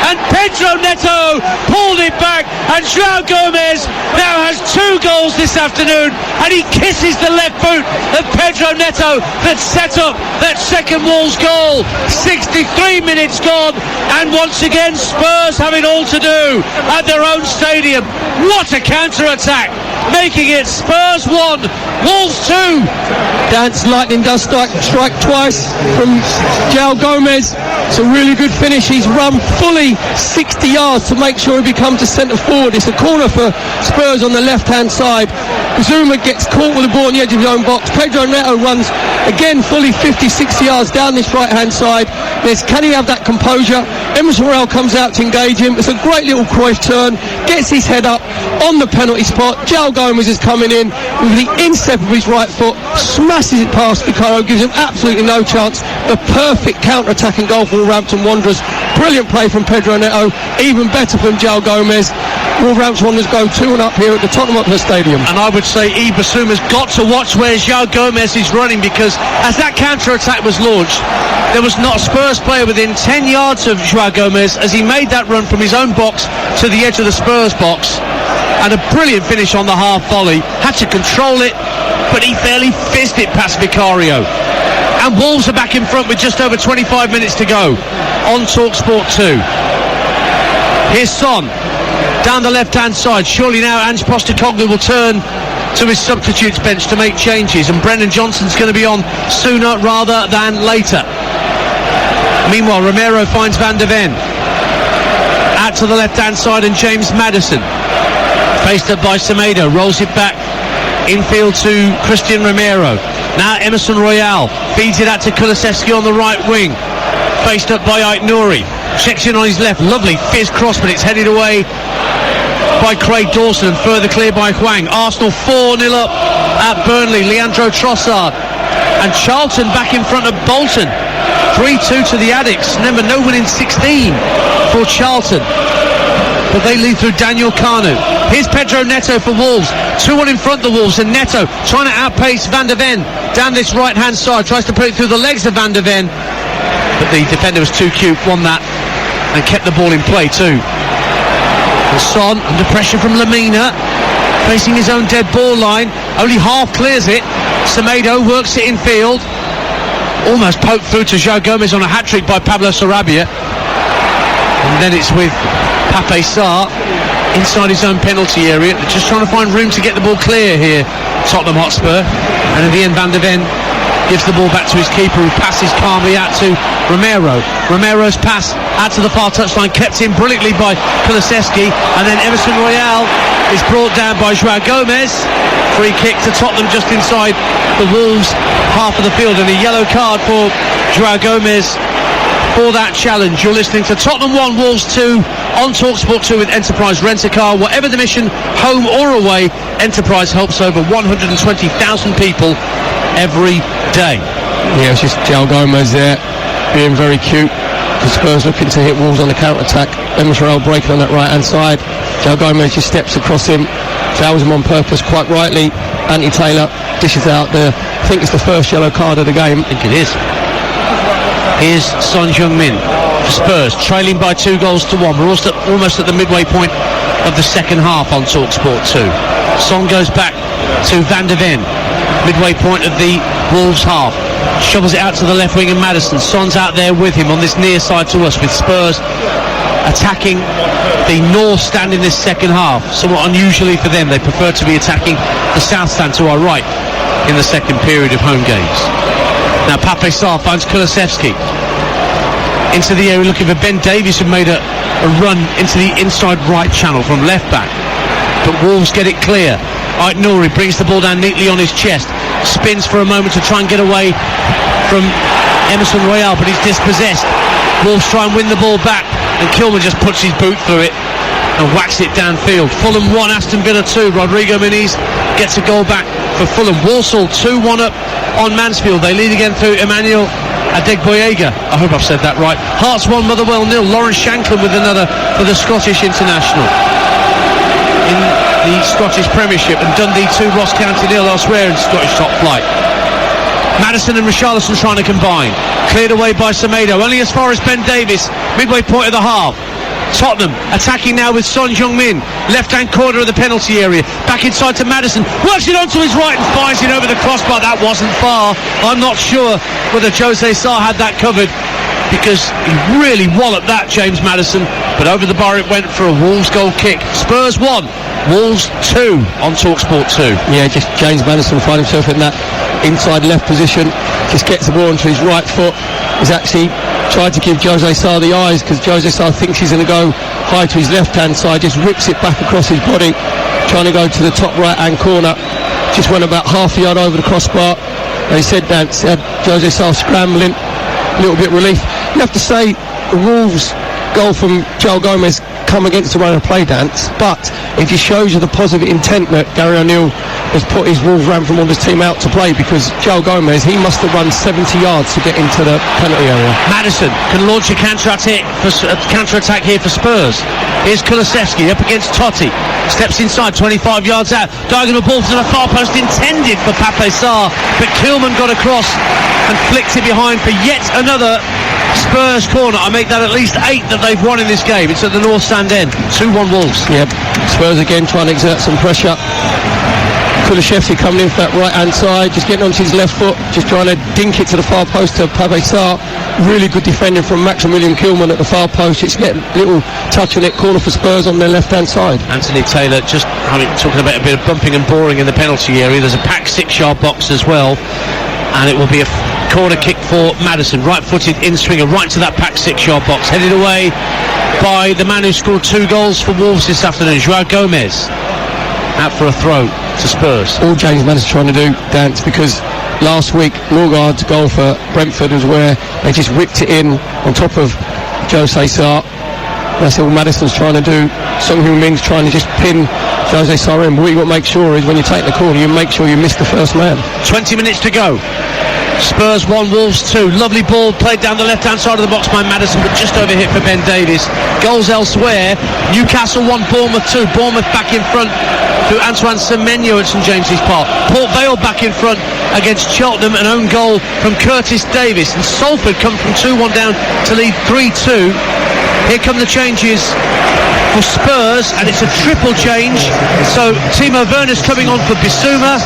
and Pedro Neto pulled it back, and João Gomes now has 2 goals this afternoon, and he kisses the left boot of Pedro Neto that set up that second Wolves goal. 63 minutes gone, and once again Spurs have it all to do at their own stadium. What a counter attack, making it Spurs 1, Wolves 2. Dance lightning does strike twice from João Gomes. It's a really good finish. He's run fully 60 yards to make sure he becomes a centre forward. It's a corner for Spurs on the left hand side. Zuma gets caught with the ball on the edge of his own box. Pedro Neto runs again fully 50-60 yards down this right hand side. Can he have that composure? Emerson Royal comes out to engage him. It's a great little Cruyff turn, gets his head up on the penalty spot. João Gomes is coming in with the instep of his right foot, smashes it past Vicario, gives him absolutely no chance. The perfect counter-attacking goal for Wolverhampton Wanderers. Brilliant play from Pedro Neto, even better from João Gomes. Wolverhampton Wanderers go 2-1 up here at the Tottenham Hotspur Stadium. And I would say Bissouma's got to watch where João Gomes is running, because as that counter-attack was launched, there was not a Spurs player within 10 yards of João Gomes as he made that run from his own box to the edge of the Spurs box. And a brilliant finish on the half volley. Had to control it, but he fairly fizzed it past Vicario. And Wolves are back in front with just over 25 minutes to go on TalkSport 2. Here's Son down the left-hand side. Surely now Ange Postecoglou will turn to his substitutes bench to make changes, and Brennan Johnson's going to be on sooner rather than later. Meanwhile, Romero finds Van der Ven out to the left-hand side, and James Maddison, faced up by Semedo, rolls it back infield to Christian Romero. Now Emerson Royal feeds it out to Kulusevski on the right wing, faced up by Aït-Nouri, checks in on his left, lovely fizz cross, but it's headed away by Craig Dawson and further clear by Hwang. Arsenal 4-0 up at Burnley. Leandro Trossard, and Charlton back in front of Bolton 3-2 to the Addicts. Remember, no win in 16 for Charlton. But they lead through Daniel Kanu. Here's Pedro Neto for Wolves. 2-1 in front of the Wolves, and Neto trying to outpace Van der Ven down this right-hand side. Tries to put it through the legs of Van der Ven. But the defender was too cute, won that, and kept the ball in play too. And Son, under pressure from Lamina, facing his own dead ball line. Only half clears it. Semedo works it in field. Almost poked through to João Gomes on a hat-trick by Pablo Sarabia. And then it's with Pape Sarr inside his own penalty area, just trying to find room to get the ball clear here, Tottenham Hotspur. And in the end, Van der Ven gives the ball back to his keeper, who passes calmly out to Romero. Romero's pass out to the far touchline, kept in brilliantly by Kulusevski, and then Emerson Royal is brought down by João Gomes. Free kick to Tottenham just inside the Wolves half of the field, and a yellow card for João Gomes for that challenge. You're listening to Tottenham 1, Wolves 2 on TalkSport 2 with Enterprise Rent-A-Car. Whatever the mission, home or away, Enterprise helps over 120,000 people every day. Yeah, it's just João Gomes there being very cute. The Spurs looking to hit Wolves on the counter-attack. Emerson Royal breaking on that right-hand side. João Gomes just steps across him, fouls him on purpose quite rightly. Anthony Taylor dishes out the, I think it's the first yellow card of the game. I think it is. Here's Son Heung-min for Spurs, trailing by 2-1. We're almost at the midway point of the second half on TalkSport 2. Son goes back to Van der Ven, midway point of the Wolves half. Shovels it out to the left wing, and Maddison. Son's out there with him on this near side to us, with Spurs attacking the north stand in this second half. Somewhat unusually for them, they prefer to be attacking the south stand to our right in the second period of home games. Now Pape Sarr finds Kulusevski into the area, looking for Ben Davies, who made a run into the inside right channel from left back. But Wolves get it clear. Ait Nouri brings the ball down neatly on his chest, spins for a moment to try and get away from Emerson Royal, but he's dispossessed. Wolves try and win the ball back, and Kilman just puts his boot through it and whacks it downfield. Fulham 1, Aston Villa 2. Rodrigo Muniz gets a goal back for Fulham. Walsall 2-1 up on Mansfield. They lead again through Emmanuel Adegboyega. I hope I've said that right. Hearts 1, Motherwell 0. Lawrence Shanklin with another for the Scottish international in the Scottish Premiership, and Dundee 2, Ross County 0 elsewhere in Scottish top flight. Maddison and Richarlison trying to combine. Cleared away by Semedo, only as far as Ben Davies, midway point of the half. Tottenham attacking now with Son Heung-min, left-hand corner of the penalty area. Back inside to Maddison, works it onto his right and fires it over the crossbar. That wasn't far. I'm not sure whether Jose Sarr had that covered, because he really walloped that, James Maddison. But over the bar it went for a Wolves goal kick. Spurs 1, Wolves 2 on TalkSport 2. Yeah, just James Maddison find himself in that inside left position, just gets the ball onto his right foot. He's actually tried to give Jose Sarr the eyes, because Jose Sarr thinks he's going to go high to his left-hand side, just rips it back across his body, trying to go to the top right-hand corner. Just went about half a yard over the crossbar. They said that Jose Sarr scrambling, a little bit relief. You have to say the Wolves goal from João Gomes come against the run of play dance, but it just shows you the positive intent that Gary O'Neill has put his Wolves ran from all his team out to play, because João Gomes, he must have run 70 yards to get into the penalty area. Maddison can launch a counter-attack here for Spurs. Here's Kulusevski up against Totti, steps inside, 25 yards out, diagonal ball to the far post intended for Pape Sarr, but Kilman got across and flicked it behind for yet another Spurs corner. I make that at least 8 that they've won in this game. It's at the north stand end. 2-1 Wolves. Yep, Spurs again trying to exert some pressure. Kulusevski coming in for that right hand side, just getting onto his left foot, just trying to dink it to the far post to Pape Sarr. Really good defending from Maximilian Kilman at the far post. It's getting a little touch on it, corner for Spurs on their left hand side. Anthony Taylor just talking about a bit of bumping and boring in the penalty area. There's a packed 6-yard box as well, and it will be a corner kick for Maddison, right-footed in-swinger right to that packed 6-yard box, headed away by the man who scored 2 goals for Wolves this afternoon, João Gomes, out for a throw to Spurs. All James Maddison's trying to do, Dance, because last week Norgard's goal for Brentford was where they just whipped it in on top of Jose Sarr. That's all Maddison's trying to do. Son Heung-min's trying to just pin Jose Sarr in. But what you've got to make sure is when you take the corner, you make sure you miss the first man. 20 minutes to go Spurs 1, Wolves 2. Lovely ball played down the left-hand side of the box by Maddison, but just over hit for Ben Davies. Goals elsewhere. Newcastle 1, Bournemouth 2. Bournemouth back in front through Antoine Semenyo at St James's Park. Port Vale back in front against Cheltenham, an own goal from Curtis Davis. And Salford come from 2-1 down to lead 3-2. Here come the changes for Spurs, and it's a triple change. So Timo Werner's coming on for Bissouma,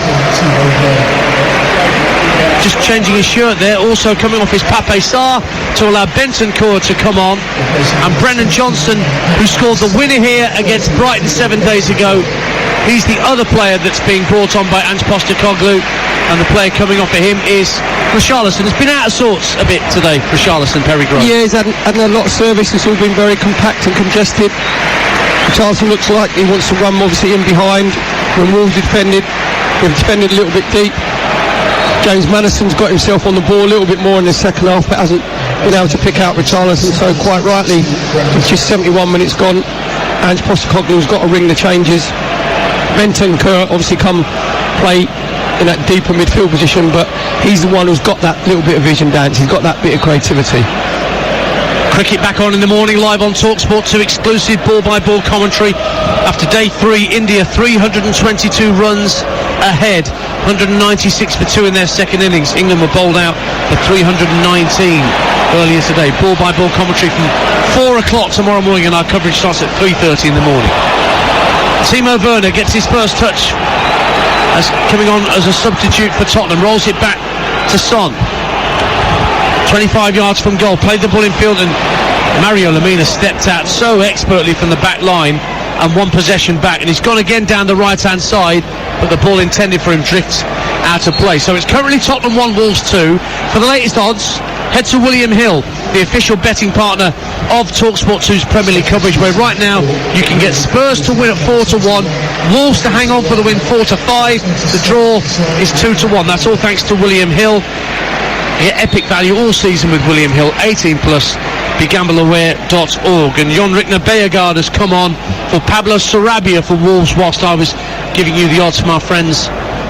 just changing his shirt there, also coming off his Pape Sarr to allow Bentancur to come on, and Brennan Johnson, who scored the winner here against Brighton 7 days ago, he's the other player that's being brought on by Ange Postecoglou, and the player coming off for him is Richarlison. It's been out of sorts a bit today, Richarlison, Perry Grove. Yeah, he's had a lot of service. It's all been very compact and congested. Richarlison looks like he wants to run obviously in behind. When Wolves defended, they've defended a little bit deep. James Maddison's got himself on the ball a little bit more in the second half, but hasn't been able to pick out Richarlison. So quite rightly, with just 71 minutes gone, Ange Postecoglou's got to ring the changes. Bentancur obviously come play in that deeper midfield position, but he's the one who's got that little bit of vision, Dance. He's got that bit of creativity. Cricket back on in the morning, live on TalkSport 2, exclusive ball-by-ball commentary. After day 3, India 322 runs ahead, 196 for 2 in their second innings. England were bowled out for 319 earlier today. Ball-by-ball commentary from 4 o'clock tomorrow morning, and our coverage starts at 3:30 in the morning. Timo Werner gets his first touch as coming on as a substitute for Tottenham, rolls it back to Son. 25 yards from goal, played the ball in field, and Mario Lemina stepped out so expertly from the back line and won possession back, and he's gone again down the right hand side, but the ball intended for him drifts out of play. So it's currently Tottenham 1, Wolves 2. For the latest odds, head to William Hill, the official betting partner of TalkSport 2's Premier League coverage, where right now you can get Spurs to win at 4-1, Wolves to hang on for the win 4-5, the draw is 2-1. That's all thanks to William Hill. Get epic value all season with William Hill, 18+, begambleaware.org. And Jon Rickner Beyegaard has come on for Pablo Sarabia for Wolves, whilst I was giving you the odds from our friends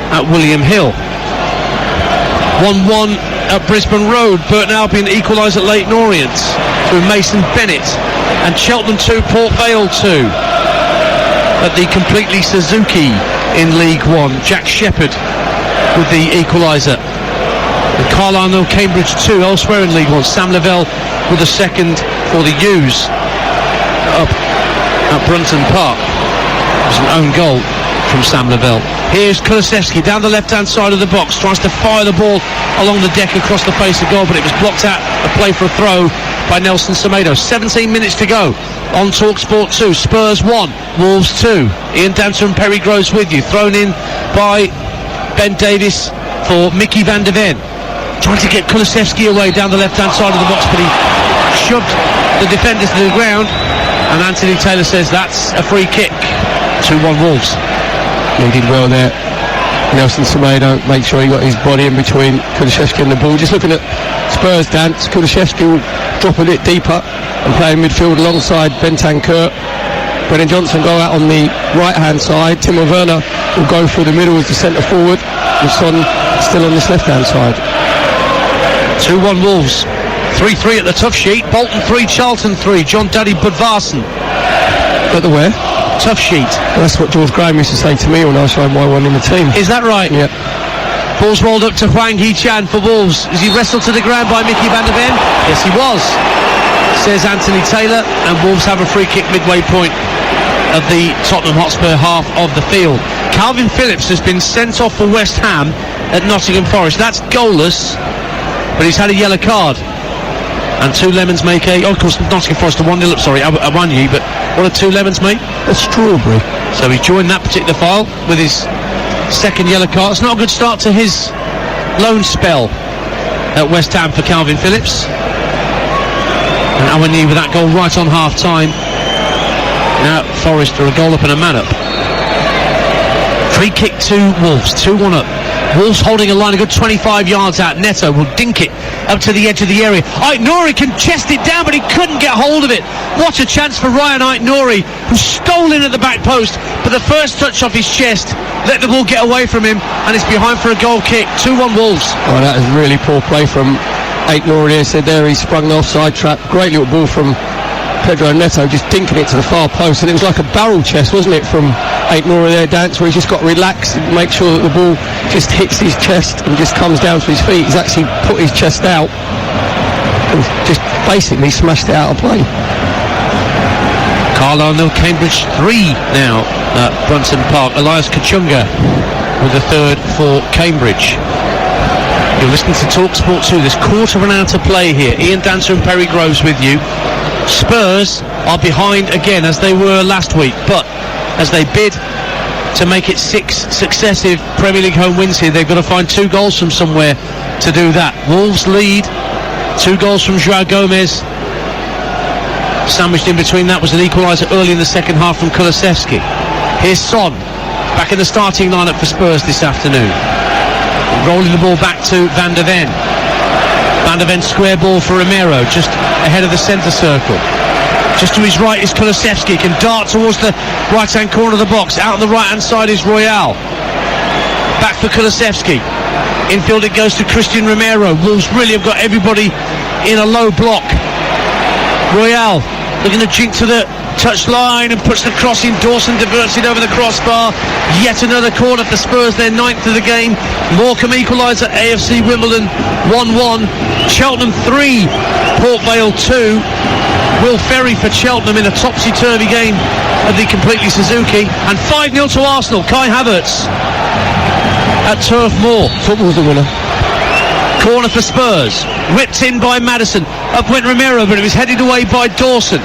at William Hill. 1-1 at Brisbane Road, Burton Albion equalise at Leyton Orient through Mason Bennett, and Cheltenham 2, Port Vale 2 at the completely Suzuki in League One. Jack Shepherd with the equaliser. And Carlisle 0, Cambridge 2 elsewhere in League One. Sam Lavelle with the second for the U's up at Brunton Park. It was an own goal from Sam Lavelle. Here's Kulusevski down the left-hand side of the box, tries to fire the ball along the deck across the face of goal, but it was blocked out. A play for a throw by Nelson Semedo. 17 minutes to go on TalkSport 2. Spurs 1, Wolves 2. Ian Dancer and Perry Groves with you. Thrown in by Ben Davies for Mickey van der Ven. Trying to get Kulusevski away down the left-hand side of the box, but he shoved the defenders to the ground, and Anthony Taylor says that's a free kick. 2-1 Wolves. Leading well there. Nelson Semedo, make sure he got his body in between Kulusevski and the ball. Just looking at Spurs, Dance, Kulusevski will drop a bit deeper and play in midfield alongside Bentancur. Brennan Johnson go out on the right-hand side. Timo Werner will go through the middle as the centre forward, with Son still on this left-hand side. 2-1 Wolves. 3-3 at the tough sheet. Bolton 3, Charlton 3. John Daddy Budvarson. At the where? Tough sheet. Well, that's what George Graham used to say to me when I showed my one in the team. Is that right? Yeah. Ball's rolled up to Hwang Hee-chan for Wolves. Is he wrestled to the ground by Mickey van der Ven? Yes, he was, says Anthony Taylor, and Wolves have a free kick midway point of the Tottenham Hotspur half of the field. Calvin Phillips has been sent off for West Ham at Nottingham Forest. That's goalless, but he's had a yellow card. And 2 lemons make a... Oh, of course, Nottingham Forest are 1-0 up, sorry, Awaniyi, but what are 2 lemons make? A strawberry. So he joined that particular file with his second yellow card. It's not a good start to his loan spell at West Ham for Calvin Phillips. And Awaniyi with that goal right on half-time. Now Forest are a goal up and a man up. Free kick to Wolves, 2-1 up. Wolves holding a line a good 25 yards out. Neto will dink it up to the edge of the area. Aït-Nouri can chest it down, but he couldn't get hold of it. What a chance for Ryan Aït-Nouri, who stole in at the back post, but the first touch off his chest let the ball get away from him, and it's behind for a goal kick. 2-1 Wolves. Oh, that is really poor play from Aït-Nouri. Said there, he sprung the offside trap. Great little ball from Pedro Neto, just dinking it to the far post, and it was like a barrel chest, wasn't it, from Aït-Nouri there, Dance, where he's just got to relax and make sure that the ball just hits his chest and just comes down to his feet. He's actually put his chest out and just basically smashed it out of play. Carlisle 0, Cambridge 3 now at Brunton Park. Elias Kachunga with the third for Cambridge. You're listening to TalkSport 2. There's quarter of an hour to play here. Ian Dancer and Perry Groves with you. Spurs are behind again as they were last week, but as they bid to make it 6 successive Premier League home wins here, they've got to find 2 goals from somewhere to do that. Wolves lead, 2 goals from João Gomes. Sandwiched in between that was an equaliser early in the second half from Kulusevski. Here's Son, back in the starting lineup for Spurs this afternoon. Rolling the ball back to Van der Ven. Van der Ven square ball for Romero, just ahead of the centre circle. Just to his right is Kulusevski, can dart towards the right-hand corner of the box. Out on the right-hand side is Royale. Back for Kulusevski. Infield it goes to Christian Romero. Wolves really have got everybody in a low block. Royale looking to jink to the touch line and puts the cross in. Dawson diverts it over the crossbar. Yet another corner for Spurs, their 9th of the game. Morecambe equaliser, AFC Wimbledon 1-1. Cheltenham 3, Port Vale 2. Will Ferry for Cheltenham in a topsy-turvy game of the completely Suzuki. And 5-0 to Arsenal. Kai Havertz at Turf Moor. Football's the winner. Corner for Spurs, whipped in by Maddison. Up went Romero, but it was headed away by Dawson.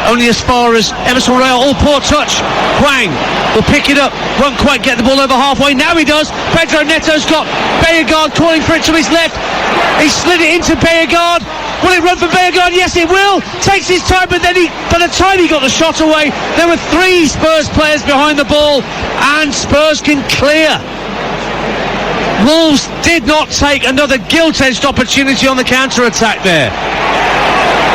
Only as far as Emerson Royale. Oh, poor touch. Hwang will pick it up. Won't quite get the ball over halfway. Now he does. Pedro Neto's got Bayagard calling for it to his left. He slid it into Bayagard. Will it run for Bayagard? Yes, it will. Takes his time, but then by the time he got the shot away, there were 3 Spurs players behind the ball, and Spurs can clear. Wolves did not take another gilt-edged opportunity on the counter-attack there.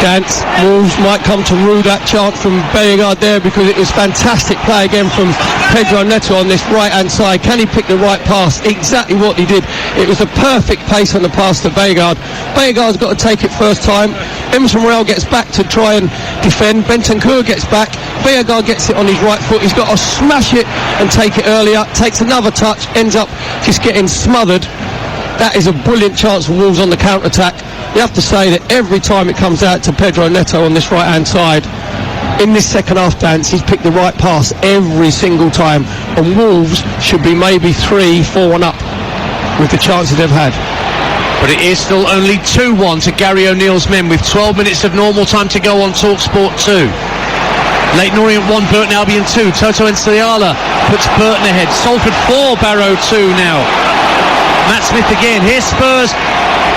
Dance, Wolves might come to rue that chance from Bayagard there, because it was fantastic play again from Pedro Neto on this right-hand side. Can he pick the right pass? Exactly what he did. It was a perfect pace on the pass to Bayagard. Bayagard's got to take it first time. Emerson Royale gets back to try and defend. Bentancur gets back. Bayagard gets it on his right foot. He's got to smash it and take it earlier. Takes another touch, ends up just getting smothered. That is a brilliant chance for Wolves on the counter-attack. You have to say that every time it comes out to Pedro Neto on this right-hand side, in this second half, Dance, he's picked the right pass every single time, and Wolves should be maybe 3-4-1 up with the chances they've had. But it is still only 2-1 to Gary O'Neill's men with 12 minutes of normal time to go on TalkSport 2. Leyton Orient 1, Burton Albion 2. Toto Enciala puts Burton ahead. Salford 4, Barrow 2 now. Matt Smith again. Here's Spurs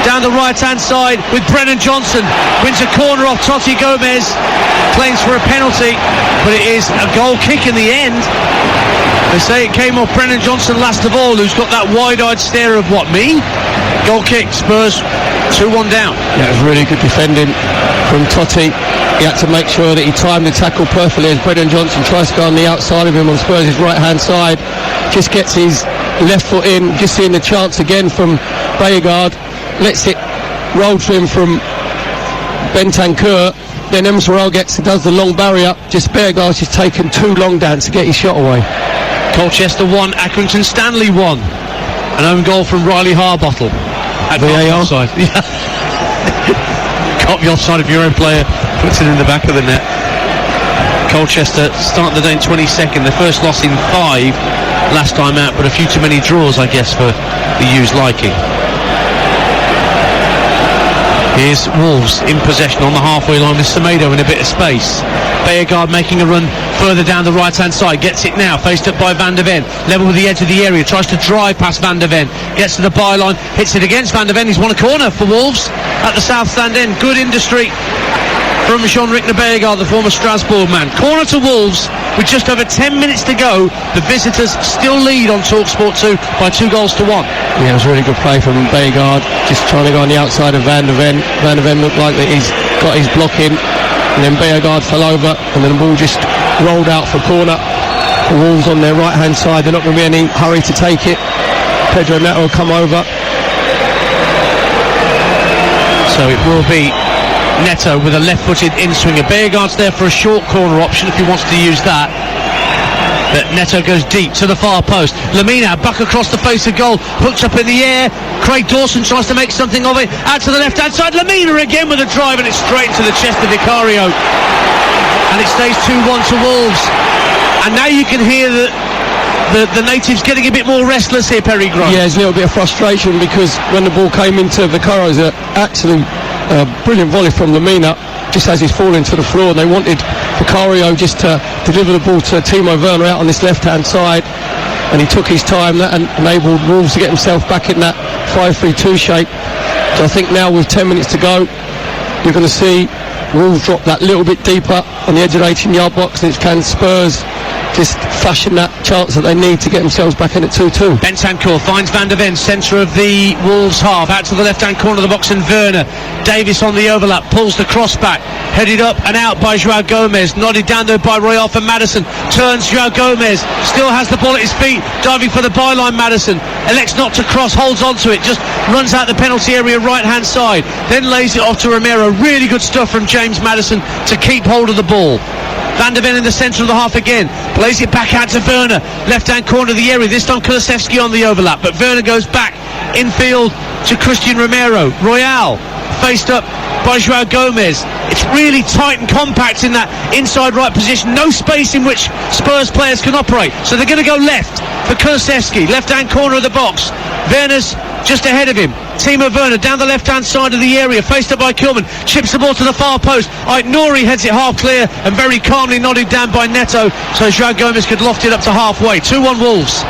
down the right-hand side with Brennan Johnson. Wins a corner off Totti Gomez. Claims for a penalty, but it is a goal kick in the end. They say it came off Brennan Johnson last of all, who's got that wide-eyed stare of what, me? Goal kick, Spurs 2-1 down. Yeah, it was really good defending from Totti. He had to make sure that he timed the tackle perfectly as Brennan Johnson tries to go on the outside of him on Spurs' right-hand side. Just gets his left foot in, just seeing the chance again from Bayagard. Lets it roll to him from Bentancur. Then Emerson Royale does the long barrier. Just Bayagard's just taken too long down to get his shot away. Colchester 1, Accrington Stanley 1. An own goal from Riley Harbottle. At VAR. Offside. Can't be offside if your own player puts it in the back of the net. Colchester start the day in 22nd. Their first loss in 5 last time out, but a few too many draws, I guess, for the U's liking. Here's Wolves in possession on the halfway line with Semedo in a bit of space. Bayagard making a run further down the right-hand side. Gets it now, faced up by Van der Ven. Level with the edge of the area, tries to drive past Van der Ven. Gets to the byline, hits it against Van der Ven. He's won a corner for Wolves at the south stand end. Good industry from Jean-Ric Bayagard, the former Strasbourg man. Corner to Wolves with just over 10 minutes to go. The visitors still lead on TalkSport 2 by 2 goals to 1. Yeah, it was a really good play from Bayagard, just trying to go on the outside of Van der Ven. Van der Ven looked like that he's got his block in, and then Bayagard fell over, and then the ball just rolled out for corner. The Wolves on their right-hand side, they're not going to be any hurry to take it. Pedro Neto will come over. So it will be Neto with a left-footed in-swinger. Beargard's there for a short corner option if he wants to use that. But Neto goes deep to the far post. Lamina back across the face of goal, hooked up in the air. Craig Dawson tries to make something of it. Out to the left-hand side. Lamina again with a drive, and it's straight into the chest of Vicario. And it stays 2-1 to Wolves. And now you can hear the natives getting a bit more restless here, Perry Grant. Yeah, there's a little bit of frustration because when the ball came into Vicario's actually brilliant volley from Lamina, just as he's falling to the floor, and they wanted Vicario just to deliver the ball to Timo Werner out on this left-hand side, and he took his time. That enabled Wolves to get himself back in that 5-3-2 shape. So I think now with 10 minutes to go, you're going to see Wolves drop that little bit deeper on the edge of the 18-yard box, and it's can Spurs just flashing that chance that they need to get themselves back in at 2-2. Bentancur finds Van der Ven, centre of the Wolves half, out to the left-hand corner of the box, and Werner. Davis on the overlap, pulls the cross back, headed up and out by Joao Gomez, nodded down there by Royal for Maddison, turns Joao Gomez, still has the ball at his feet, diving for the byline. Maddison elects not to cross, holds on to it, just runs out the penalty area right-hand side, then lays it off to Romero. Really good stuff from James Maddison to keep hold of the ball. Van der Ven in the centre of the half again, plays it back out to Werner, left-hand corner of the area, this time Kulusevski on the overlap, but Werner goes back infield to Christian Romero. Royal faced up by Joao Gomez. It's really tight and compact in that inside right position, no space in which Spurs players can operate, so they're going to go left for Kulusevski, left-hand corner of the box. Werner's just ahead of him. Timo Werner down the left-hand side of the area, faced up by Kilman, chips the ball to the far post. Nouri heads it half clear and very calmly nodded down by Neto, so Joao Gomez could loft it up to halfway. 2-1 Wolves.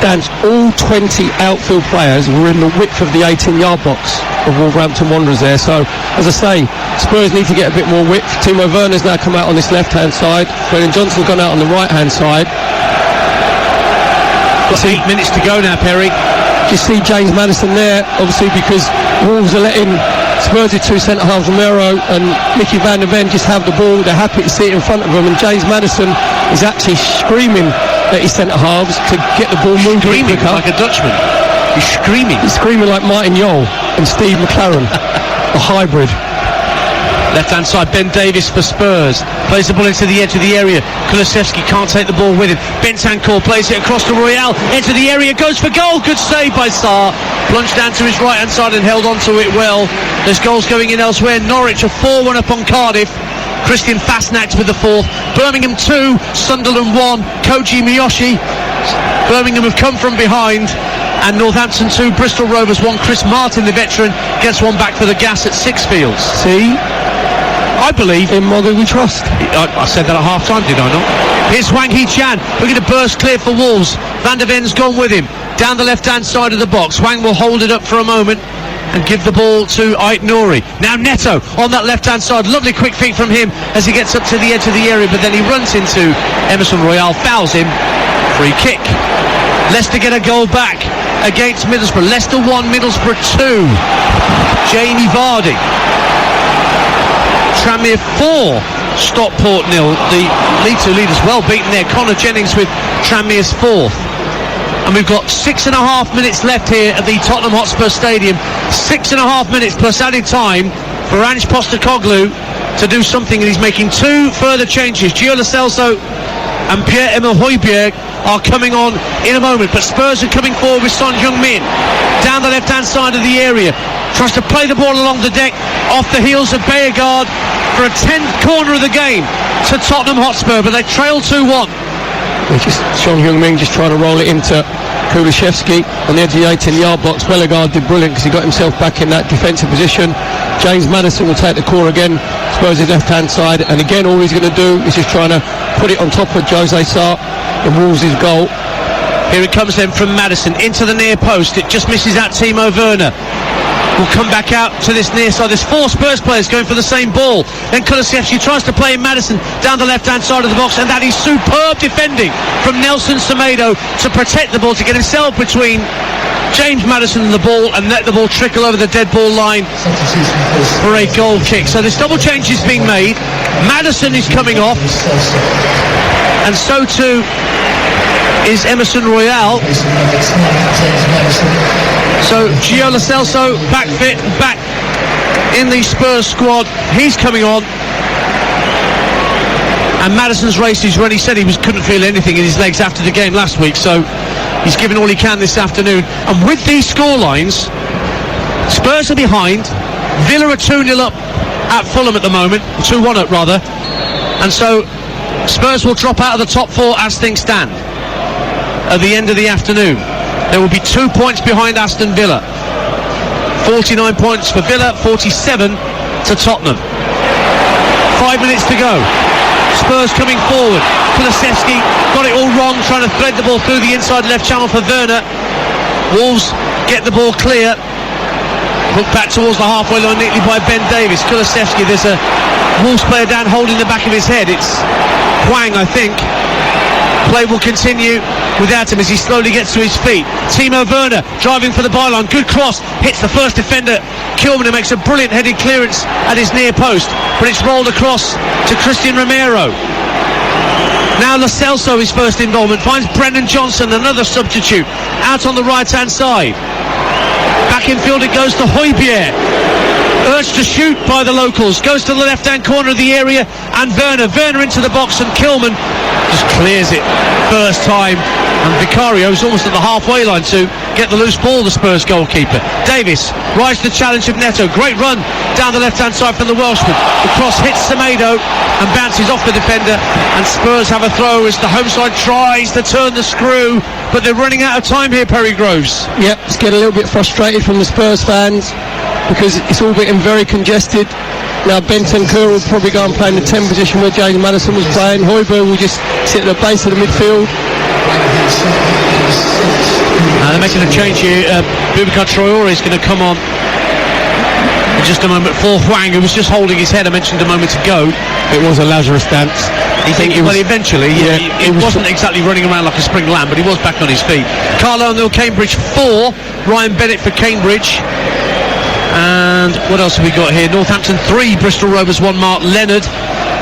Dan's all 20 outfield players were in the width of the 18-yard box of Wolverhampton Wanderers there, so as I say, Spurs need to get a bit more width. Timo Werner's now come out on this left-hand side, Brennan Johnson's gone out on the right-hand side. 8 minutes to go now, Perry. You see James Maddison there, obviously, because Wolves are letting Spurs' two centre-halves, Romero and Mickey Van der Ven, just have the ball. They're happy to see it in front of them, and James Maddison is actually screaming at his centre-halves to get the ball moving. Screaming like a Dutchman. He's screaming. He's screaming like Martin Jol and Steve McLaren, a hybrid. Left-hand side, Ben Davis for Spurs. Plays the ball into the edge of the area. Kulusevski can't take the ball with him. Bentancur plays it across to Royal. Into the area, goes for goal. Good save by Sarr. Plunged down to his right-hand side and held on to it well. There's goals going in elsewhere. Norwich are 4-1 up on Cardiff. Christian Fastnax with the fourth. Birmingham 2, Sunderland 1. Koji Miyoshi. Birmingham have come from behind. And Northampton 2, Bristol Rovers 1. Chris Martin, the veteran, gets one back for the gas at Sixfields. See? I believe in Mogo we trust. I said that at half-time, did I not? Here's Hwang Hee-chan looking to burst clear for Wolves. Van der Ven's gone with him down the left-hand side of the box. Hwang will hold it up for a moment and give the ball to Nouri. Now Neto on that left-hand side. Lovely quick feet from him as he gets up to the edge of the area, but then he runs into Emerson Royal, fouls him. Free kick. Leicester get a goal back against Middlesbrough. Leicester 1, Middlesbrough 2. Jamie Vardy. Tranmere 4, Stockport 0. The League 2 leaders well beaten there. Connor Jennings with Tranmere's 4th. And we've got 6.5 minutes left here at the Tottenham Hotspur Stadium. 6.5 minutes plus added time for Ange Postecoglou to do something, and he's making 2 further changes. Gio Lo Celso and Pierre-Emile Højbjerg are coming on in a moment, but Spurs are coming forward with Son Heung-min down the left-hand side of the area. Tries to play the ball along the deck off the heels of Beargard for a 10th corner of the game to Tottenham Hotspur, but they trail 2-1. Son Heung-min just trying to roll it into Kulusevski on the edge of the 18-yard box. Beargard did brilliant because he got himself back in that defensive position. James Maddison will take the corner again. Spurs' left-hand side, and again all he's going to do is just trying to put it on top of Jose Sarr, the Wolves' goal. Here it comes then from Maddison into the near post. It just misses out Timo Werner. Will come back out to this near side. There's 4 Spurs players going for the same ball. Then Kulusevski tries to play Maddison down the left-hand side of the box, and that is superb defending from Nelson Semedo to protect the ball, to get himself between James Maddison and the ball and let the ball trickle over the dead ball line for a goal kick. So this double change is being made. Maddison is coming off, and so too is Emerson Royale. So Gio Lo Celso back fit, back in the Spurs squad. He's coming on. And Maddison's race is when he said couldn't feel anything in his legs after the game last week, so he's given all he can this afternoon. And with these scorelines, Spurs are behind. Villa are 2-0 up at Fulham at the moment, 2-1 up rather. And so Spurs will drop out of the top four as things stand at the end of the afternoon. There will be 2 points behind Aston Villa. 49 points for Villa, 47 to Tottenham. 5 minutes to go. Spurs coming forward. Kulusevski got it all wrong, trying to thread the ball through the inside left channel for Werner. Wolves get the ball clear. Hooked back towards the halfway line neatly by Ben Davies. Kulusevski, there's a Wolves player down holding the back of his head. It's Hwang, I think. Play will continue without him as he slowly gets to his feet. Timo Werner driving for the byline. Good cross. Hits the first defender, Kilman, who makes a brilliant headed clearance at his near post. But it's rolled across to Christian Romero. Now Lo Celso, his first involvement, finds Brendan Johnson, another substitute, out on the right-hand side. Back in field it goes to Højbjerg. Urged to shoot by the locals. Goes to the left-hand corner of the area, and Werner into the box, and Kilman just clears it first time. And Vicario's almost at the halfway line to get the loose ball, the Spurs goalkeeper. Davis rises to the challenge of Neto. Great run down the left-hand side from the Welshman. The cross hits Semedo and bounces off the defender, and Spurs have a throw as the home side tries to turn the screw, but they're running out of time here, Perry Groves. Yep, it's getting a little bit frustrated from the Spurs fans because it's all getting very congested. Now Bentancur will probably go and play in the 10 position where James Maddison was playing. Højbjerg will just sit at the base of the midfield. They're making a change here. Boubacar Traoré is going to come on in just a moment for Hwang, who was just holding his head, I mentioned a moment ago. It was a Lazarus dance. Eventually, it wasn't exactly running around like a spring lamb, but he was back on his feet. Carlo O'Neill, Cambridge 4, Ryan Bennett for Cambridge. And what else have we got here? Northampton 3, Bristol Rovers 1, Mark Leonard.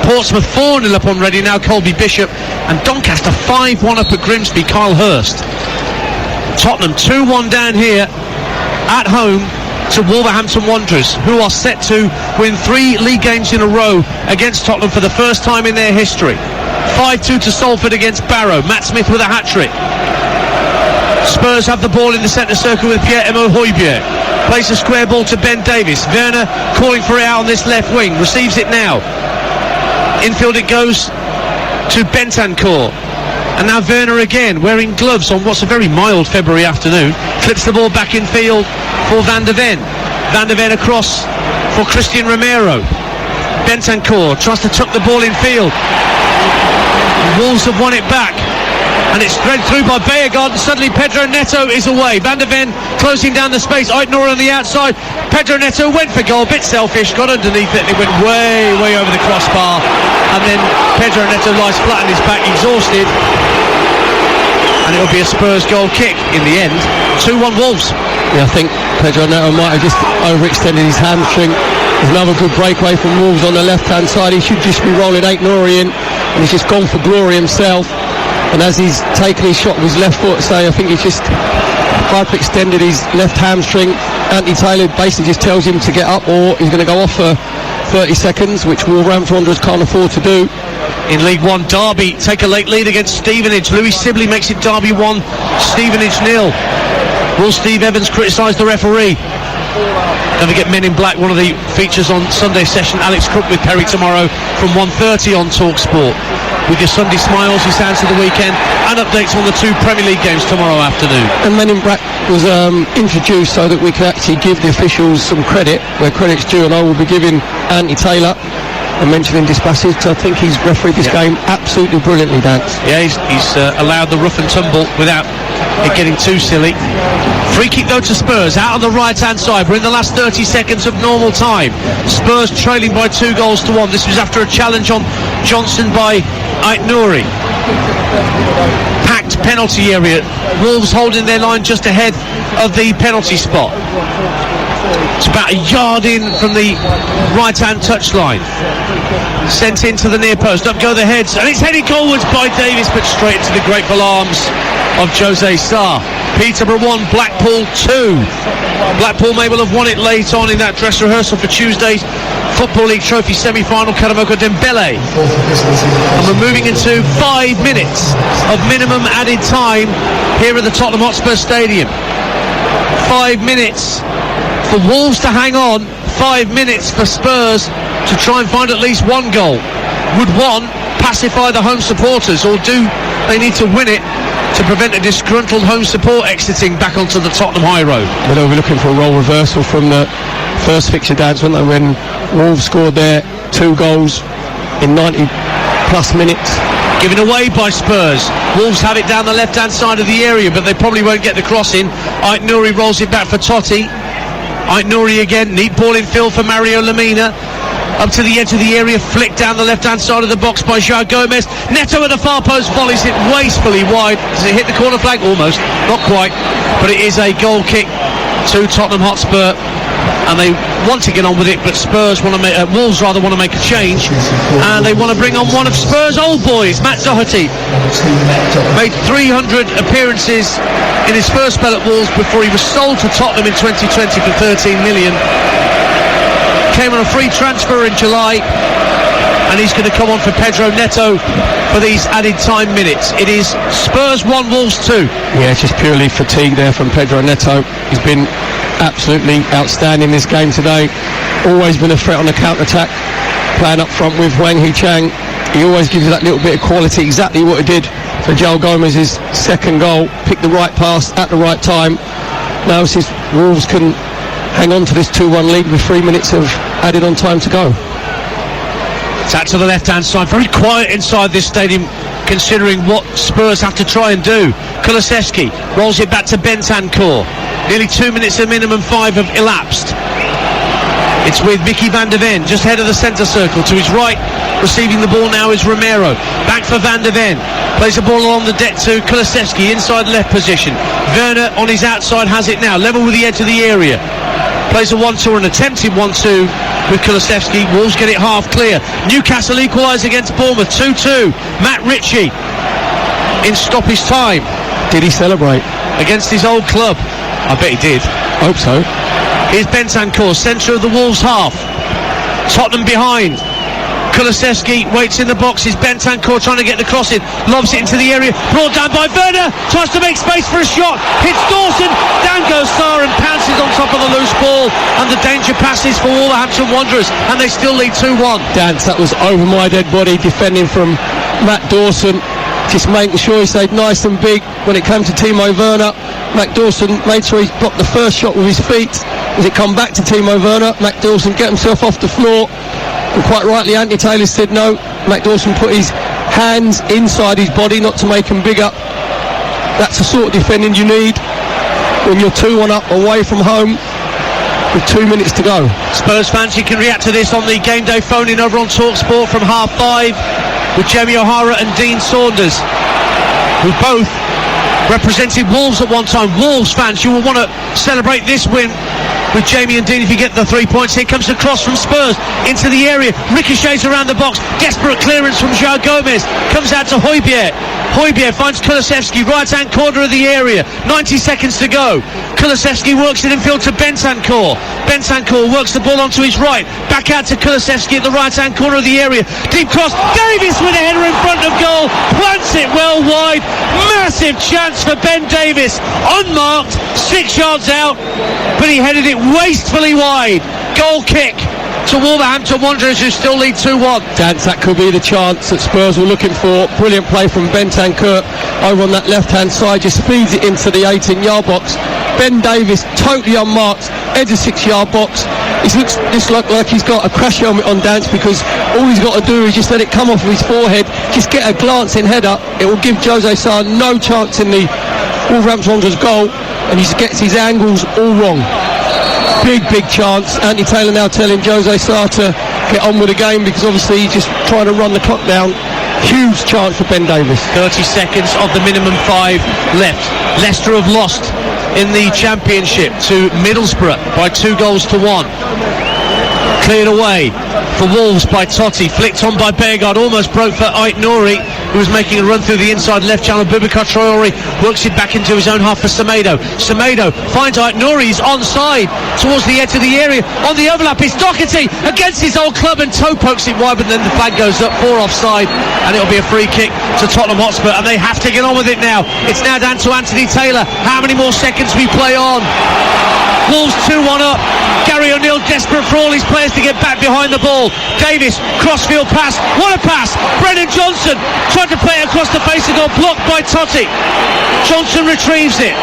Portsmouth 4-0 up on Reading, now Colby Bishop. And Doncaster 5-1 up at Grimsby, Kyle Hurst. Tottenham 2-1 down here at home to Wolverhampton Wanderers, who are set to win 3 league games in a row against Tottenham for the first time in their history. 5-2 to Salford against Barrow. Matt Smith with a hat-trick. Spurs have the ball in the centre circle with Pierre-Emile Højbjerg. Plays a square ball to Ben Davies. Werner calling for it out on this left wing. Receives it now. Infield it goes to Bentancur. And now Werner again, wearing gloves on what's a very mild February afternoon. Clips the ball back in field for Van der Ven. Van der Ven across for Christian Romero. Bentancur tries to tuck the ball in field. Wolves have won it back. And it's thread through by Beergaard, and suddenly Pedro Neto is away. Van der Ven closing down the space. Aitnor on the outside. Pedro Neto went for goal, bit selfish, got underneath it, and it went way over the crossbar. And then Pedro Neto lies flat on his back, exhausted. And it'll be a Spurs goal kick in the end. 2-1 Wolves. Yeah, I think Pedro Neto might have just overextended his hamstring. There's another good breakaway from Wolves on the left-hand side. He should just be rolling Aitnor in, and he's just gone for glory himself. And as he's taken his shot with his left foot, so I think he's just hyperextended his left hamstring. Anthony Taylor basically just tells him to get up, or he's going to go off for 30 seconds, which Wolverhampton Wanderers can't afford to do. In League One, Derby take a late lead against Stevenage. Louis Sibley makes it Derby 1, Stevenage 0. Will Steve Evans criticise the referee? Don't forget Men in Black, one of the features on Sunday session. Alex Crook with Perry tomorrow from 1:30 on TalkSport. With your Sunday smiles, your sounds of the weekend, and updates on the 2 Premier League games tomorrow afternoon. And Men in Black was introduced so that we could actually give the officials some credit where credit's due, and I will be giving Anthony Taylor a mention in this passage. I think he's refereed this game absolutely brilliantly, Dan. Yeah, he's allowed the rough and tumble without it getting too silly. Free kick though to Spurs, out on the right-hand side. We're in the last 30 seconds of normal time. Spurs trailing by 2-1. This was after a challenge on Johnson by Aitnouri. Packed penalty area. Wolves holding their line just ahead of the penalty spot. It's about a yard in from the right-hand touchline. Sent into the near post, up go the heads, and it's headed goalwards by Davis, but straight into the grateful arms of Jose Sarr. Peterborough 1, Blackpool 2. Blackpool may well have won it late on in that dress rehearsal for Tuesday's Football League Trophy semi-final. Karamoko Dembele. And we're moving into 5 minutes of minimum added time here at the Tottenham Hotspur Stadium. 5 minutes for Wolves to hang on, 5 minutes for Spurs to try and find at least one goal. Would one pacify the home supporters, or do they need to win it to prevent a disgruntled home support exiting back onto the Tottenham High Road? Well, they were looking for a role reversal from the first fixture, dance, weren't they, when Wolves scored their 2 goals in 90 plus minutes. Given away by Spurs. Wolves have it down the left-hand side of the area, but they probably won't get the cross in. Ait Nouri rolls it back for Totti. Ait Nouri again, neat ball in field for Mario Lemina. Up to the edge of the area, flicked down the left-hand side of the box by João Gomes. Neto at the far post, volleys it wastefully wide. Does it hit the corner flag? Almost, not quite. But it is a goal kick to Tottenham Hotspur, and they want to get on with it, but Spurs want to make, Wolves rather want to make a change, and they want to bring on one of Spurs' old boys, Matt Doherty. Made 300 appearances in his first spell at Wolves before he was sold to Tottenham in 2020 for 13 million. Came on a free transfer in July, and he's going to come on for Pedro Neto for these added time minutes. It is Spurs 1, Wolves 2. Yeah, it's just purely fatigue there from Pedro Neto. He's been absolutely outstanding this game today. Always been a threat on the counter-attack, playing up front with Wang Hee-Chang. He always gives you that little bit of quality, exactly what he did for João Gomez's second goal. Picked the right pass at the right time. Now since Wolves can hang on to this 2-1 lead with 3 minutes of added on time to go. It's out to the left-hand side. Very quiet inside this stadium, considering what Spurs have to try and do. Kulusevski rolls it back to Bentancur. Nearly 2 minutes of minimum 5 have elapsed. It's with Mickey van der Ven, just ahead of the centre circle. To his right, receiving the ball now is Romero. Back for van der Ven. Plays the ball along the deck to Kulusevski, inside left position. Werner on his outside has it now, level with the edge of the area. Plays a 1-2, an attempted 1-2 with Kulusevski. Wolves get it half clear. Newcastle equalise against Bournemouth, 2-2. Matt Ritchie in stoppage time. Did he celebrate? Against his old club. I bet he did. Hope so. Here's Bentancur, centre of the Wolves half. Tottenham behind. Kulusevski waits in the box. Is Bentancur trying to get the cross in, lobs it into the area, brought down by Werner, tries to make space for a shot, hits Dawson, down goes Sarr and pounces on top of the loose ball, and the danger passes for Wolverhampton Wanderers, and they still lead 2-1. Dance, that was over my dead body, defending from Matt Dawson, just making sure he stayed nice and big when it came to Timo Werner. Matt Dawson made sure he blocked the first shot with his feet. As it come back to Timo Werner, Matt Dawson get himself off the floor, and quite rightly Anthony Taylor said no. Matt Dawson put his hands inside his body not to make him bigger. That's the sort of defending you need when you're 2-1 up away from home with 2 minutes to go. Spurs fans, you can react to this on the Game Day phone in over on TalkSport from 5:30 with Jamie O'Hara and Dean Saunders, who both represented Wolves at one time. Wolves fans, you will want to celebrate this win with Jamie and Dean if you get the 3 points. Here comes the cross from Spurs into the area, ricochets around the box, desperate clearance from João Gomes, comes out to Højbjerg. Højbjerg finds Kulusevski, right hand corner of the area, 90 seconds to go. Kulusevski works it in field to Bentancur. Bentancur works the ball onto his right, back out to Kulusevski at the right hand corner of the area, deep cross, Davis with a header in front of goal, plants it well wide, massive chance for Ben Davis, unmarked, 6 yards out, but he headed it wastefully wide. Goal kick to Wolverhampton Wanderers, who still lead 2-1. Dance, that could be the chance that Spurs were looking for. Brilliant play from Bentancur over on that left hand side, just feeds it into the 18-yard box. Ben Davis totally unmarked, edge of 6-yard box. He looks like he's got a crash helmet on, Dance, because all he's got to do is just let it come off of his forehead, just get a glancing header. It will give Jose Sarr no chance in the Wolverhampton Wanderers goal, and he gets his angles all wrong. Big chance. Anthony Taylor now telling Jose Sarr to get on with the game, because obviously he's just trying to run the clock down. Huge chance for Ben Davis. 30 seconds of the minimum 5 left. Leicester have lost in the Championship to Middlesbrough by 2-1. Cleared away. for Wolves by Totti, flicked on by Bergard, almost broke for Ait Nouri, who was making a run through the inside left channel. Boubacar Traore works it back into his own half for Semedo. Semedo finds Ait Nouri, he's onside towards the edge of the area. On the overlap, it's Doherty against his old club, and toe pokes it wide, but then the flag goes up, 4 offside, and it'll be a free kick to Tottenham Hotspur, and they have to get on with it now. It's now down to Anthony Taylor. How many more seconds we play on? Wolves 2-1 up. Gary O'Neill desperate for all his players to get back behind the ball. Davis, crossfield pass. What a pass! Brennan Johnson tried to play it across the face of goal, blocked by Totti. Johnson retrieves it,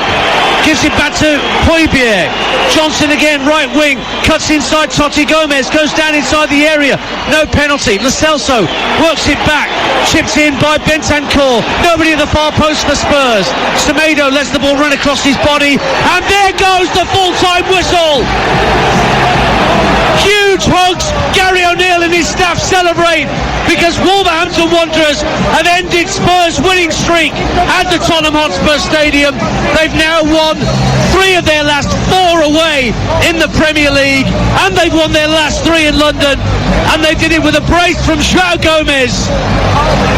gives it back to Højbjerg. Johnson again, right wing, cuts inside Totti. Gomez goes down inside the area. No penalty. Lo Celso works it back, chipped in by Bentancur. Nobody at the far post for Spurs. Semedo lets the ball run across his body, and there goes the full-time whistle. Huge hugs. Gary O'Neill and his staff celebrate because Wolverhampton Wanderers have ended Spurs' winning streak at the Tottenham Hotspur Stadium. They've now won 3 of their last 4 away in the Premier League, and they've won their last 3 in London, and they did it with a brace from João Gomez,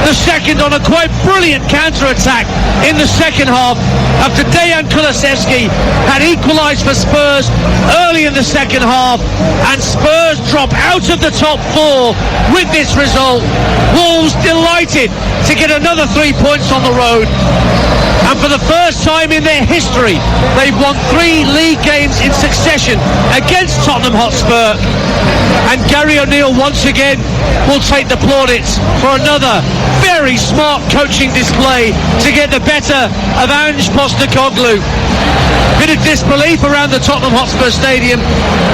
the second on a quite brilliant counter-attack in the second half after Dejan Kulusevski had equalised for Spurs early in the second half, and Spurs drop out of the top 4 with this result. Wolves delighted to get another 3 points on the road, and for the first time in their history they've won 3 league games in succession against Tottenham Hotspur, and Gary O'Neill once again will take the plaudits for another very smart coaching display to get the better of Ange Postecoglou. Bit of disbelief around the Tottenham Hotspur Stadium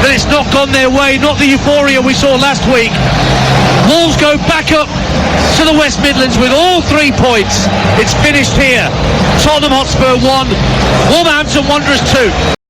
that it's not gone their way, not the euphoria we saw last week. Wolves go back up to the West Midlands with all 3 points. It's finished here. Tottenham Hotspur 1, Wolverhampton Wanderers 2.